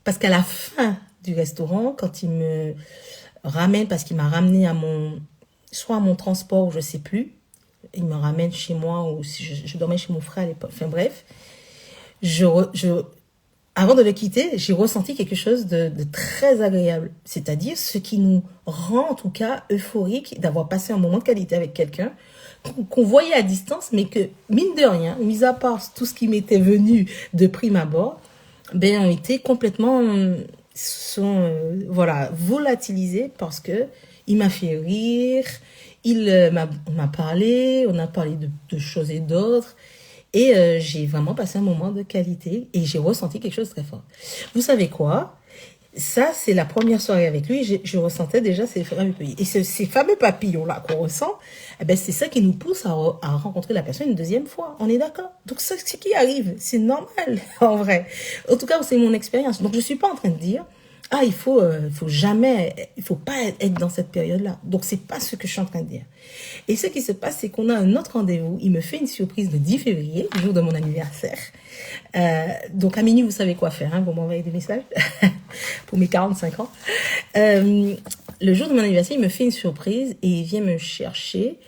Parce qu'à la fin du restaurant, quand il me ramène parce qu'il m'a ramené soit à mon transport ou je sais plus. Il me ramène chez moi ou si je dormais chez mon frère à l'époque. Enfin bref, avant de le quitter, j'ai ressenti quelque chose de très agréable. C'est-à-dire ce qui nous rend en tout cas euphorique d'avoir passé un moment de qualité avec quelqu'un qu'on voyait à distance, mais que, mine de rien, mis à part tout ce qui m'était venu de prime abord, ben, ont été complètement, voilà, volatilisés parce que il m'a fait rire, on m'a parlé, on a parlé de choses et d'autres. Et j'ai vraiment passé un moment de qualité et j'ai ressenti quelque chose de très fort. Vous savez quoi? Ça, c'est la première soirée avec lui. Je ressentais déjà ces fameux papillons. Et ces fameux papillons-là qu'on ressent, eh ben, c'est ça qui nous pousse à rencontrer la personne une deuxième fois. On est d'accord? Donc, ça, ce qui arrive, c'est normal, en vrai. En tout cas, c'est mon expérience. Donc, je suis pas en train de dire, ah, il faut pas être dans cette période-là. Donc, c'est pas ce que je suis en train de dire. Et ce qui se passe, c'est qu'on a un autre rendez-vous. Il me fait une surprise le 10 février, le jour de mon anniversaire. Donc, à minuit, vous savez quoi faire, hein, vous m'envoyez des messages pour mes 45 ans. Le jour de mon anniversaire, il me fait une surprise et il vient me chercher.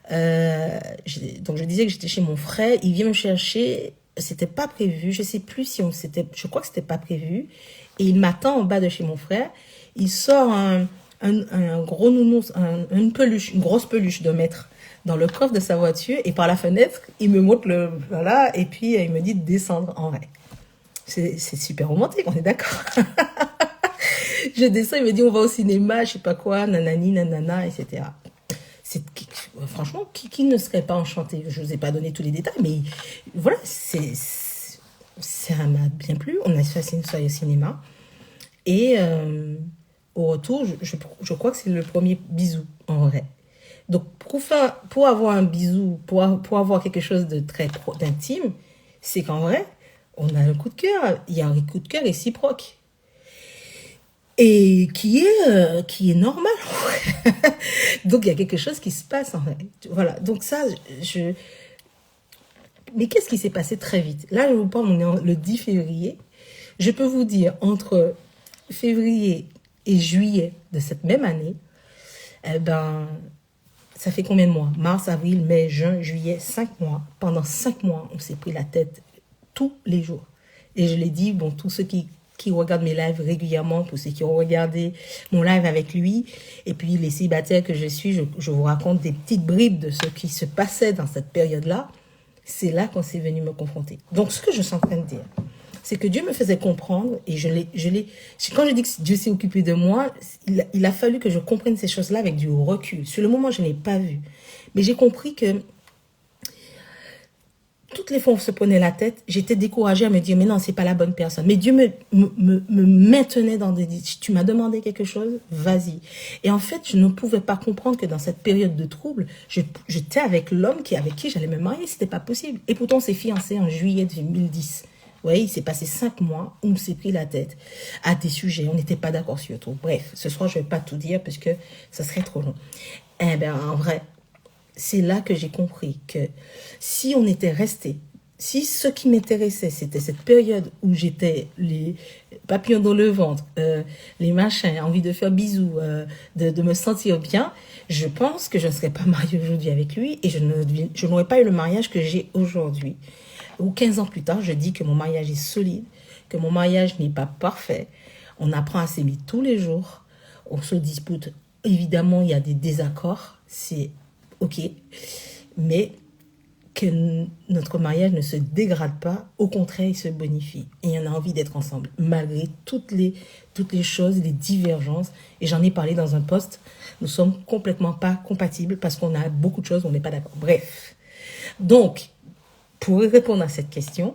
Donc, je disais que j'étais chez mon frère. Il vient me chercher. C'était pas prévu. Je sais plus si je crois que c'était pas prévu. Et il m'attend en bas de chez mon frère. Il sort un gros nounours, une grosse peluche de mètre dans le coffre de sa voiture. Et par la fenêtre, il me montre voilà. Et puis, il me dit de descendre en vrai. C'est super romantique, on est d'accord. Je descends, il me dit, on va au cinéma, je sais pas quoi, nanani, nanana, etc. Franchement, qui ne serait pas enchanté? Je vous ai pas donné tous les détails, mais voilà, ça m'a bien plu. On a fait une soirée au cinéma. Et au retour, je crois que c'est le premier bisou, en vrai. Donc, pour avoir un bisou, pour avoir quelque chose de très d'intime, c'est qu'en vrai, on a un coup de cœur. Il y a un coup de cœur réciproque. Et qui est normal. Donc, il y a quelque chose qui se passe, en vrai. Voilà. Donc, ça, Mais qu'est-ce qui s'est passé très vite? Là, je vous parle, on est le 10 février. Je peux vous dire, entre février et juillet de cette même année, eh ben, ça fait combien de mois? Mars, avril, mai, juin, juillet, 5 mois. Pendant 5 mois, on s'est pris la tête tous les jours. Et je l'ai dit, bon, tous ceux qui regardent mes lives régulièrement, pour ceux qui ont regardé mon live avec lui, et puis les célibataires que je suis, je vous raconte des petites bribes de ce qui se passait dans cette période-là. C'est là qu'on s'est venu me confronter. Donc, ce que je suis en train de dire, c'est que Dieu me faisait comprendre, et quand je dis que Dieu s'est occupé de moi, il a fallu que je comprenne ces choses-là avec du recul. Sur le moment, je n'ai pas vu. Mais j'ai compris que toutes les fois où on se prenait la tête, j'étais découragée à me dire, mais non, c'est pas la bonne personne. Mais Dieu me maintenait dans des... Tu m'as demandé quelque chose, vas-y. Et en fait, je ne pouvais pas comprendre que dans cette période de trouble, j'étais avec l'homme avec qui j'allais me marier. C'était pas possible. Et pourtant, on s'est fiancés en juillet 2010. Vous voyez, il s'est passé 5 mois où on s'est pris la tête à des sujets. On n'était pas d'accord sur tout. Bref, ce soir, je vais pas tout dire parce que ça serait trop long. Eh bien, en vrai, c'est là que j'ai compris que si on était resté, si ce qui m'intéressait, c'était cette période où j'étais les papillons dans le ventre, les machins, envie de faire bisous, de me sentir bien, je pense que je ne serais pas mariée aujourd'hui avec lui et je n'aurais pas eu le mariage que j'ai aujourd'hui. Ou 15 ans plus tard, je dis que mon mariage est solide, que mon mariage n'est pas parfait. On apprend à s'aimer tous les jours. On se dispute. Évidemment, il y a des désaccords. C'est OK. Mais que notre mariage ne se dégrade pas. Au contraire, il se bonifie. Et on a envie d'être ensemble, malgré toutes les choses, les divergences. Et j'en ai parlé dans un post. Nous sommes complètement pas compatibles parce qu'on a beaucoup de choses où on n'est pas d'accord. Bref. Donc, pour répondre à cette question,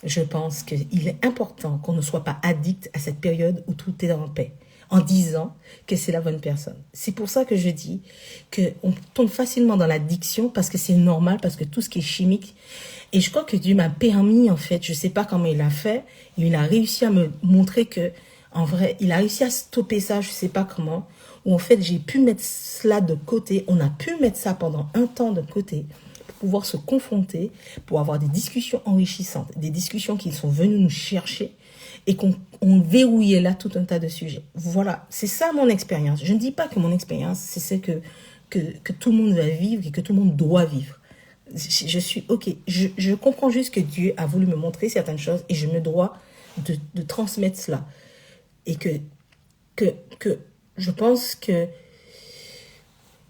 je pense qu'il est important qu'on ne soit pas addict à cette période où tout est en paix, en disant que c'est la bonne personne. C'est pour ça que je dis qu'on tombe facilement dans l'addiction parce que c'est normal, parce que tout ce qui est chimique. Et je crois que Dieu m'a permis, en fait, je ne sais pas comment il a fait, il a réussi à me montrer que, en vrai, il a réussi à stopper ça, je ne sais pas comment, où en fait j'ai pu mettre cela de côté, on a pu mettre ça pendant un temps de côté, pouvoir se confronter, pour avoir des discussions enrichissantes, des discussions qui sont venues nous chercher et qu'on verrouillait là tout un tas de sujets. Voilà, c'est ça mon expérience. Je ne dis pas que mon expérience, c'est ce que tout le monde va vivre et que tout le monde doit vivre. Je suis OK. Je comprends juste que Dieu a voulu me montrer certaines choses et je me dois de transmettre cela. Et que je pense que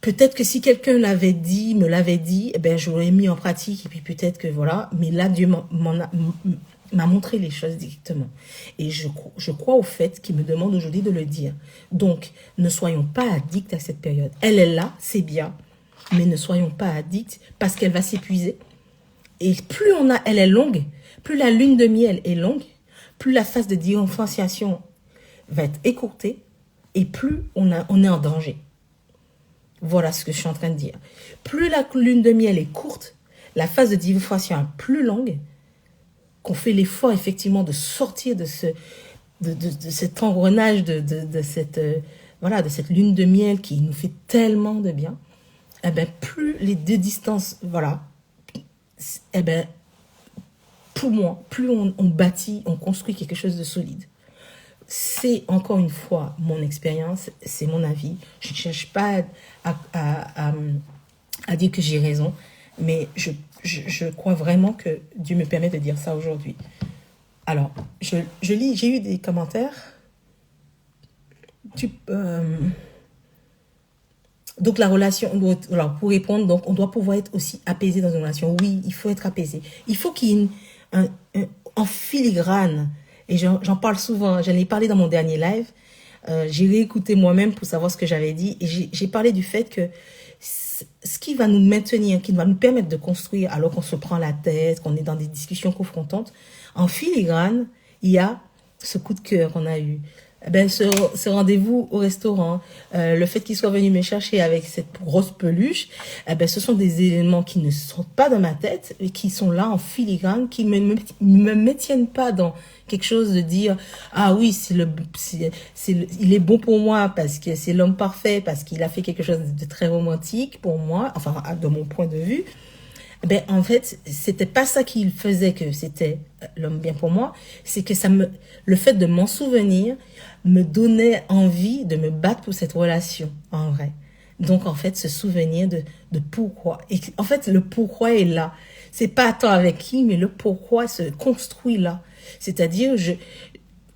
peut-être que si quelqu'un me l'avait dit, eh ben, j'aurais mis en pratique et puis peut-être que voilà. Mais là, Dieu m'a montré les choses directement. Et je crois au fait qu'il me demande aujourd'hui de le dire. Donc, ne soyons pas addicts à cette période. Elle est là, c'est bien. Mais ne soyons pas addicts parce qu'elle va s'épuiser. Et plus elle est longue, plus la lune de miel est longue, plus la phase de différenciation va être écourtée et plus on est en danger. Voilà ce que je suis en train de dire. Plus la lune de miel est courte, la phase de différenciation est plus longue, qu'on fait l'effort effectivement de sortir de cet engrenage, de cette lune de miel qui nous fait tellement de bien. Eh ben, plus les deux distances, voilà, eh ben, pour moi, plus on bâtit, on construit quelque chose de solide. C'est encore une fois mon expérience, c'est mon avis. Je ne cherche pas à dire que j'ai raison, mais je crois vraiment que Dieu me permet de dire ça aujourd'hui. Alors, je lis, j'ai eu des commentaires. Donc la relation, alors pour répondre, donc on doit pouvoir être aussi apaisé dans une relation. Oui, il faut être apaisé. Il faut qu'il y ait en filigrane, et j'en parle souvent, j'en ai parlé dans mon dernier live, j'ai réécouté moi-même pour savoir ce que j'avais dit, et j'ai parlé du fait que ce qui va nous maintenir, qui va nous permettre de construire alors qu'on se prend la tête, qu'on est dans des discussions confrontantes, en filigrane, il y a ce coup de cœur qu'on a eu. Ben, ce rendez-vous au restaurant, le fait qu'il soit venu me chercher avec cette grosse peluche, ben, ce sont des éléments qui ne sont pas dans ma tête et qui sont là en filigrane, qui me maintiennent pas dans quelque chose de dire ah oui il est bon pour moi parce que c'est l'homme parfait, parce qu'il a fait quelque chose de très romantique pour moi, enfin de mon point de vue. Ben, en fait, c'était pas ça qu'il faisait que c'était l'homme bien pour moi. C'est que le fait de m'en souvenir me donnait envie de me battre pour cette relation, en vrai. Donc, en fait, ce souvenir de pourquoi. Et en fait, le pourquoi est là. C'est pas tant avec qui, mais le pourquoi se construit là. C'est-à-dire,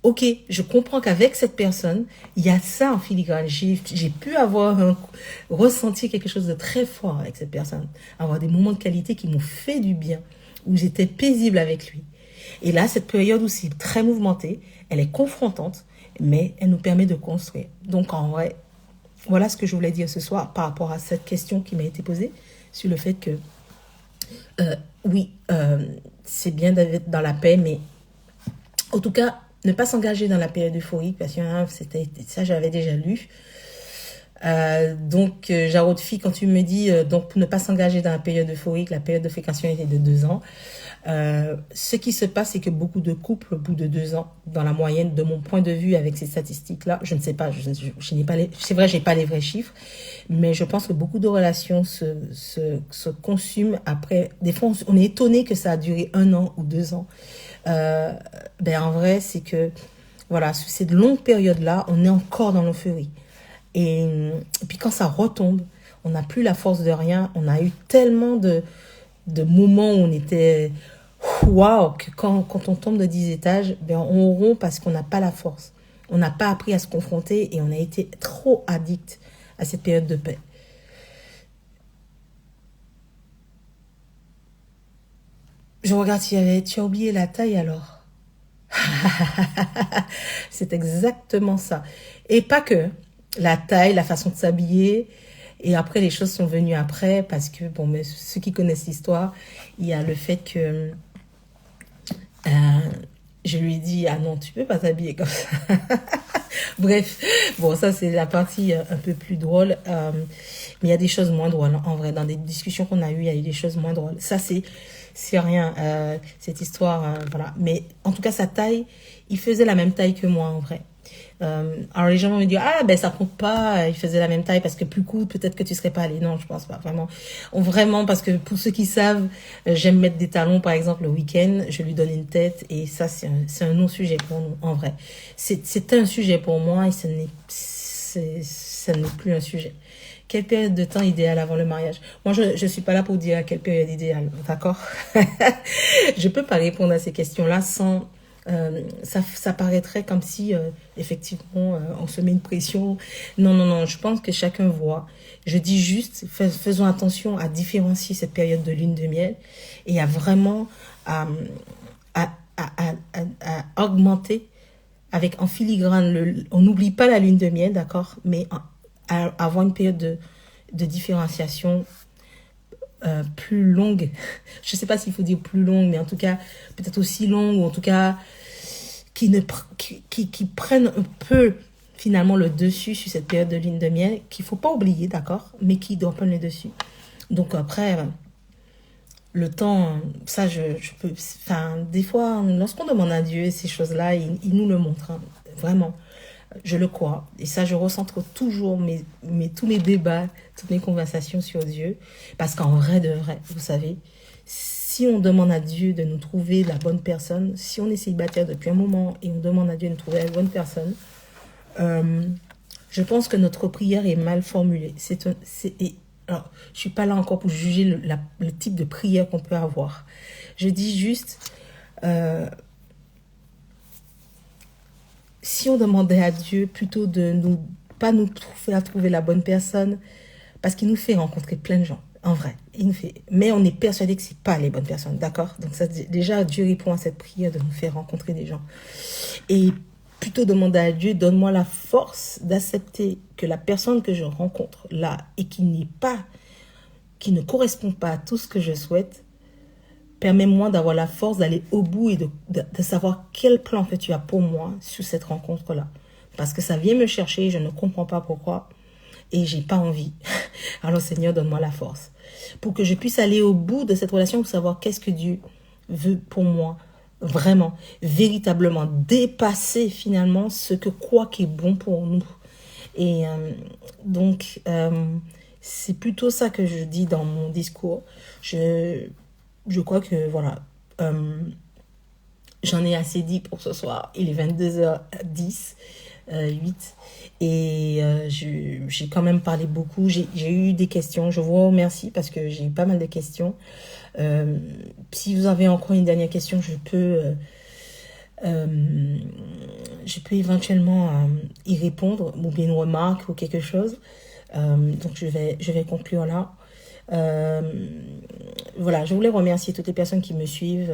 ok, je comprends qu'avec cette personne, il y a ça en filigrane. J'ai pu ressenti quelque chose de très fort avec cette personne. Avoir des moments de qualité qui m'ont fait du bien, où j'étais paisible avec lui. Et là, cette période où c'est très mouvementé, elle est confrontante, mais elle nous permet de construire. Donc, en vrai, voilà ce que je voulais dire ce soir par rapport à cette question qui m'a été posée sur le fait que, c'est bien d'être dans la paix, mais en tout cas, ne pas s'engager dans la période euphorique, parce que ça, j'avais déjà lu. Donc, Jarod Fi, quand tu me dis, donc, pour ne pas s'engager dans la période euphorique, la période de fréquentation était de 2 ans. Ce qui se passe, c'est que beaucoup de couples, au bout de 2 ans, dans la moyenne, de mon point de vue, avec ces statistiques-là, je ne sais pas, je n'ai pas c'est vrai, j'ai pas les vrais chiffres, mais je pense que beaucoup de relations se consument après. Des fois, on est étonné que ça a duré 1 an ou 2 ans. Ben en vrai, c'est que, voilà, sur cette longue période-là, on est encore dans l'euphorie. Et puis quand ça retombe, on n'a plus la force de rien. On a eu tellement de moments où on était waouh, que quand on tombe de 10 étages, ben on rompt parce qu'on n'a pas la force. On n'a pas appris à se confronter et on a été trop addict à cette période de paix. Je regarde tu as oublié la taille alors. C'est exactement ça. Et pas que la taille, la façon de s'habiller. Et après, les choses sont venues après parce que, bon, mais ceux qui connaissent l'histoire, il y a le fait que je lui ai dit, ah non, tu peux pas t'habiller comme ça. Bref, bon, ça c'est la partie un peu plus drôle. Mais il y a des choses moins drôles, en vrai. Dans des discussions qu'on a eues, il y a eu des choses moins drôles. Ça, c'est rien, cette histoire, voilà. Mais en tout cas, sa taille, il faisait la même taille que moi, en vrai. Alors les gens vont me dire, ah ben ça compte pas, ils faisaient la même taille parce que plus court, peut-être que tu serais pas allé. Non, je pense pas, vraiment. Vraiment, parce que pour ceux qui savent, j'aime mettre des talons, par exemple, le week-end, je lui donne une tête, et ça, c'est un non-sujet pour nous, en vrai. C'est un sujet pour moi, et ce n'est plus un sujet. Quelle période de temps idéale avant le mariage? Moi, je suis pas là pour dire à quelle période idéale, d'accord? Je peux pas répondre à ces questions-là sans... ça paraîtrait comme si, effectivement, on se met une pression. Non, non, non, je pense que chacun voit. Je dis juste, faisons attention à différencier cette période de lune de miel et à vraiment à, à augmenter avec en filigrane. On n'oublie pas la lune de miel, d'accord, mais à avoir une période de différenciation plus longue. Je ne sais pas s'il faut dire plus longue, mais en tout cas, peut-être aussi longue, ou en tout cas, qui prennent un peu, finalement, le dessus sur cette période de lune de miel, qu'il ne faut pas oublier, d'accord, mais qui doit prendre le dessus. Donc après, le temps, ça, je peux... Enfin, des fois, lorsqu'on demande à Dieu ces choses-là, il nous le montre, hein, vraiment. Je le crois. Et ça, je recentre toujours tous mes débats, toutes mes conversations sur Dieu. Parce qu'en vrai de vrai, vous savez, si on demande à Dieu de nous trouver la bonne personne, si on est célibataire depuis un moment et on demande à Dieu de nous trouver la bonne personne, je pense que notre prière est mal formulée. Alors, je ne suis pas là encore pour juger le type de prière qu'on peut avoir. Je dis juste... si on demandait à Dieu plutôt de pas nous faire trouver la bonne personne, parce qu'il nous fait rencontrer plein de gens, en vrai, mais on est persuadé que c'est pas les bonnes personnes, d'accord? Donc ça, déjà, Dieu répond à cette prière de nous faire rencontrer des gens. Et plutôt demander à Dieu, donne-moi la force d'accepter que la personne que je rencontre là, et qui ne correspond pas à tout ce que je souhaite, permets-moi d'avoir la force d'aller au bout et de savoir quel plan que tu as pour moi sur cette rencontre-là. Parce que ça vient me chercher, je ne comprends pas pourquoi et j'ai pas envie. Alors Seigneur, donne-moi la force pour que je puisse aller au bout de cette relation pour savoir qu'est-ce que Dieu veut pour moi, vraiment, véritablement, dépasser finalement ce que quoi qui est bon pour nous. Et donc, c'est plutôt ça que je dis dans mon discours. Je crois que, voilà, j'en ai assez dit pour ce soir. Il est 22h10, 8. Et j'ai quand même parlé beaucoup. J'ai eu des questions. Je vous remercie parce que j'ai eu pas mal de questions. Si vous avez encore une dernière question, je peux éventuellement y répondre, ou bien une remarque ou quelque chose. Donc, je vais conclure là. Voilà, je voulais remercier toutes les personnes qui me suivent,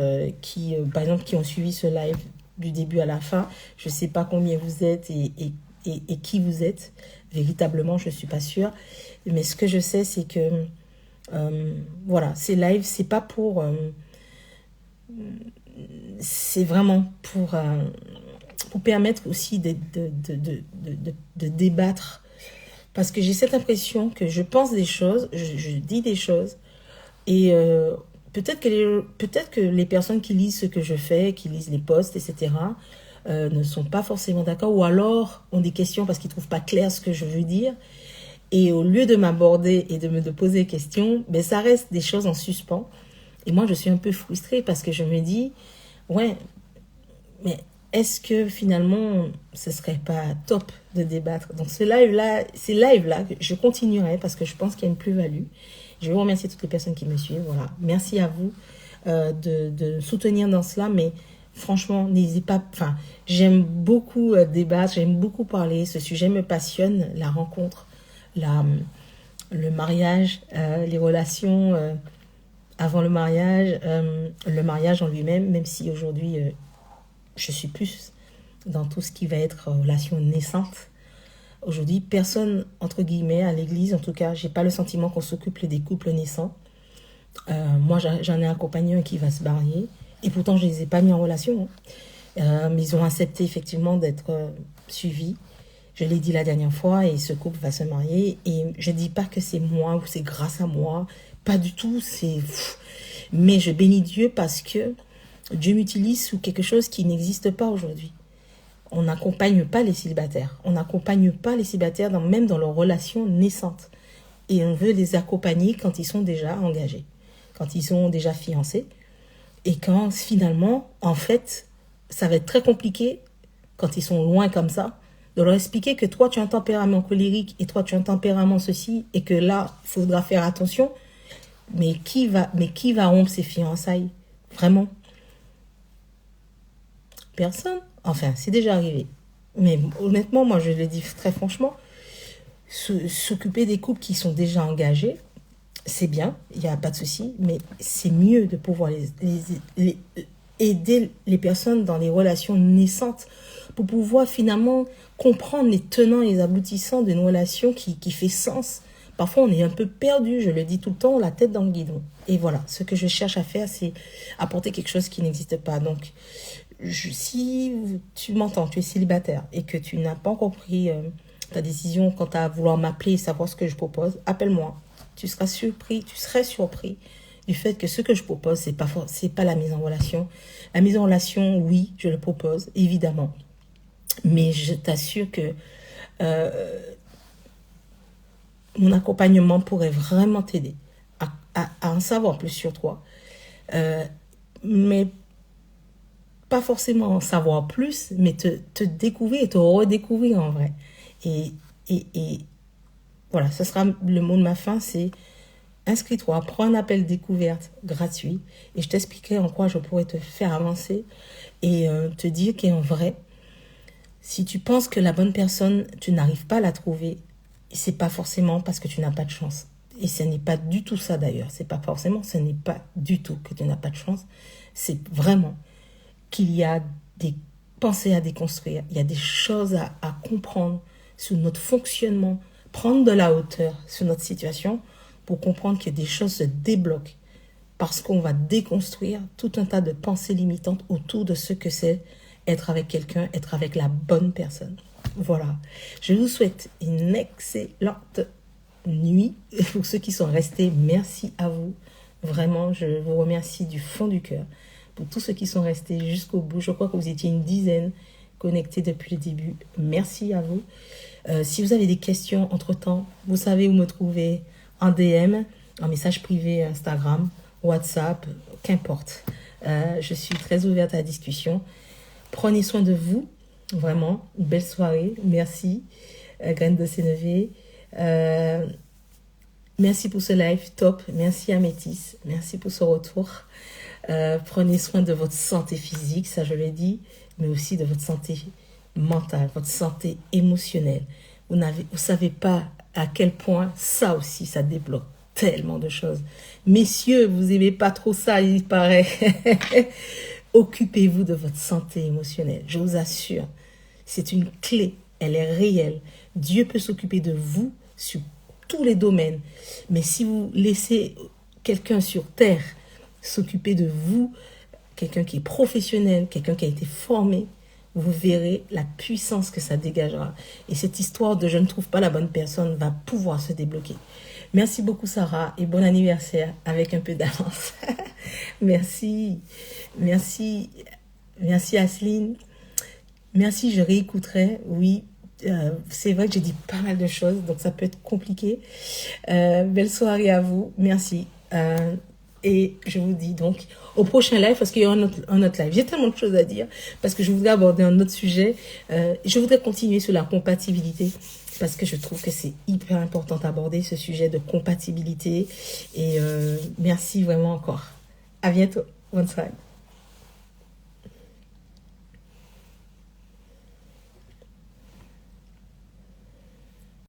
par exemple, qui ont suivi ce live du début à la fin. Je ne sais pas combien vous êtes et qui vous êtes. Véritablement, je ne suis pas sûre. Mais ce que je sais, c'est que voilà, ces lives, c'est pas pour... c'est vraiment pour permettre aussi de débattre. Parce que j'ai cette impression que je pense des choses, je dis des choses, et peut-être que les personnes qui lisent ce que je fais, qui lisent les posts, etc., ne sont pas forcément d'accord, ou alors ont des questions parce qu'ils ne trouvent pas clair ce que je veux dire. Et au lieu de m'aborder et de me poser des questions, ben, ça reste des choses en suspens. Et moi, je suis un peu frustrée parce que je me dis, ouais, mais est-ce que finalement, ce serait pas top de débattre? Donc ces lives-là, je continuerai parce que je pense qu'il y a une plus-value. Je veux remercier toutes les personnes qui me suivent. Voilà. Merci à vous de soutenir dans cela, mais franchement, n'hésitez pas. Enfin, j'aime beaucoup débattre, j'aime beaucoup parler. Ce sujet me passionne, la rencontre, le mariage, les relations avant le mariage en lui-même, même si aujourd'hui... je suis plus dans tout ce qui va être relation naissante. Aujourd'hui, personne, entre guillemets, à l'église, en tout cas, j'ai pas le sentiment qu'on s'occupe des couples naissants. Moi, j'en ai accompagné un qui va se marier. Et pourtant, je les ai pas mis en relation. Mais ils ont accepté, effectivement, d'être suivis. Je l'ai dit la dernière fois, et ce couple va se marier. Et je dis pas que c'est moi ou c'est grâce à moi. Pas du tout. Mais je bénis Dieu parce que Dieu m'utilise sous quelque chose qui n'existe pas aujourd'hui. On n'accompagne pas les célibataires. On n'accompagne pas les célibataires même dans leurs relations naissantes. Et on veut les accompagner quand ils sont déjà engagés, quand ils sont déjà fiancés. Et quand finalement, en fait, ça va être très compliqué quand ils sont loin comme ça, de leur expliquer que toi, tu as un tempérament colérique et toi, tu as un tempérament ceci et que là, il faudra faire attention. Mais qui va rompre ses fiançailles? Vraiment? Personne. Enfin, c'est déjà arrivé. Mais honnêtement, moi, je le dis très franchement, s'occuper des couples qui sont déjà engagés, c'est bien, il n'y a pas de souci, mais c'est mieux de pouvoir aider les personnes dans les relations naissantes pour pouvoir finalement comprendre les tenants et les aboutissants d'une relation qui fait sens. Parfois, on est un peu perdu, je le dis tout le temps, la tête dans le guidon. Et voilà, ce que je cherche à faire, c'est apporter quelque chose qui n'existe pas. Donc, si tu m'entends, tu es célibataire et que tu n'as pas encore pris ta décision quant à vouloir m'appeler et savoir ce que je propose, appelle-moi. Tu serais surpris du fait que ce que je propose, c'est pas la mise en relation. La mise en relation, oui, je le propose, évidemment. Mais je t'assure que mon accompagnement pourrait vraiment t'aider à en savoir plus sur toi. Mais pas forcément en savoir plus, mais te découvrir et te redécouvrir en vrai. Et voilà, ce sera le mot de ma fin, c'est inscris-toi, prends un appel découverte gratuit et je t'expliquerai en quoi je pourrais te faire avancer et te dire qu'en vrai, si tu penses que la bonne personne, tu n'arrives pas à la trouver, c'est pas forcément parce que tu n'as pas de chance. Et ce n'est pas du tout ça d'ailleurs. Ce n'est pas du tout que tu n'as pas de chance. C'est vraiment qu'il y a des pensées à déconstruire. Il y a des choses à comprendre sur notre fonctionnement, prendre de la hauteur sur notre situation pour comprendre que des choses se débloquent parce qu'on va déconstruire tout un tas de pensées limitantes autour de ce que c'est être avec quelqu'un, être avec la bonne personne. Voilà. Je vous souhaite une excellente nuit. Et pour ceux qui sont restés, merci à vous. Vraiment, je vous remercie du fond du cœur. Pour tous ceux qui sont restés jusqu'au bout, je crois que vous étiez une dizaine connectés depuis le début. Merci à vous. Si vous avez des questions entre-temps, vous savez où me trouver en DM, en message privé Instagram, WhatsApp, qu'importe. Je suis très ouverte à la discussion. Prenez soin de vous. Vraiment, une belle soirée. Merci, Graine de Sénévé. Merci pour ce live, top. Merci à Métis. Merci pour ce retour. Prenez soin de votre santé physique, ça je l'ai dit, mais aussi de votre santé mentale, votre santé émotionnelle. Vous savez pas à quel point ça aussi, ça débloque tellement de choses. Messieurs, vous aimez pas trop ça, il paraît. Occupez-vous de votre santé émotionnelle. Je vous assure, c'est une clé. Elle est réelle. Dieu peut s'occuper de vous sur tous les domaines. Mais si vous laissez quelqu'un sur terre s'occuper de vous, quelqu'un qui est professionnel, quelqu'un qui a été formé, vous verrez la puissance que ça dégagera. Et cette histoire de je ne trouve pas la bonne personne va pouvoir se débloquer. Merci beaucoup Sarah et bon anniversaire avec un peu d'avance. Merci. Merci Asseline. Merci, je réécouterai. Oui, c'est vrai que j'ai dit pas mal de choses, donc ça peut être compliqué. Belle soirée à vous. Merci. Et je vous dis donc au prochain live, parce qu'il y a un autre live. J'ai tellement de choses à dire, parce que je voudrais aborder un autre sujet. Je voudrais continuer sur la compatibilité, parce que je trouve que c'est hyper important d'aborder ce sujet de compatibilité. Et merci vraiment encore. À bientôt. Bonne soirée.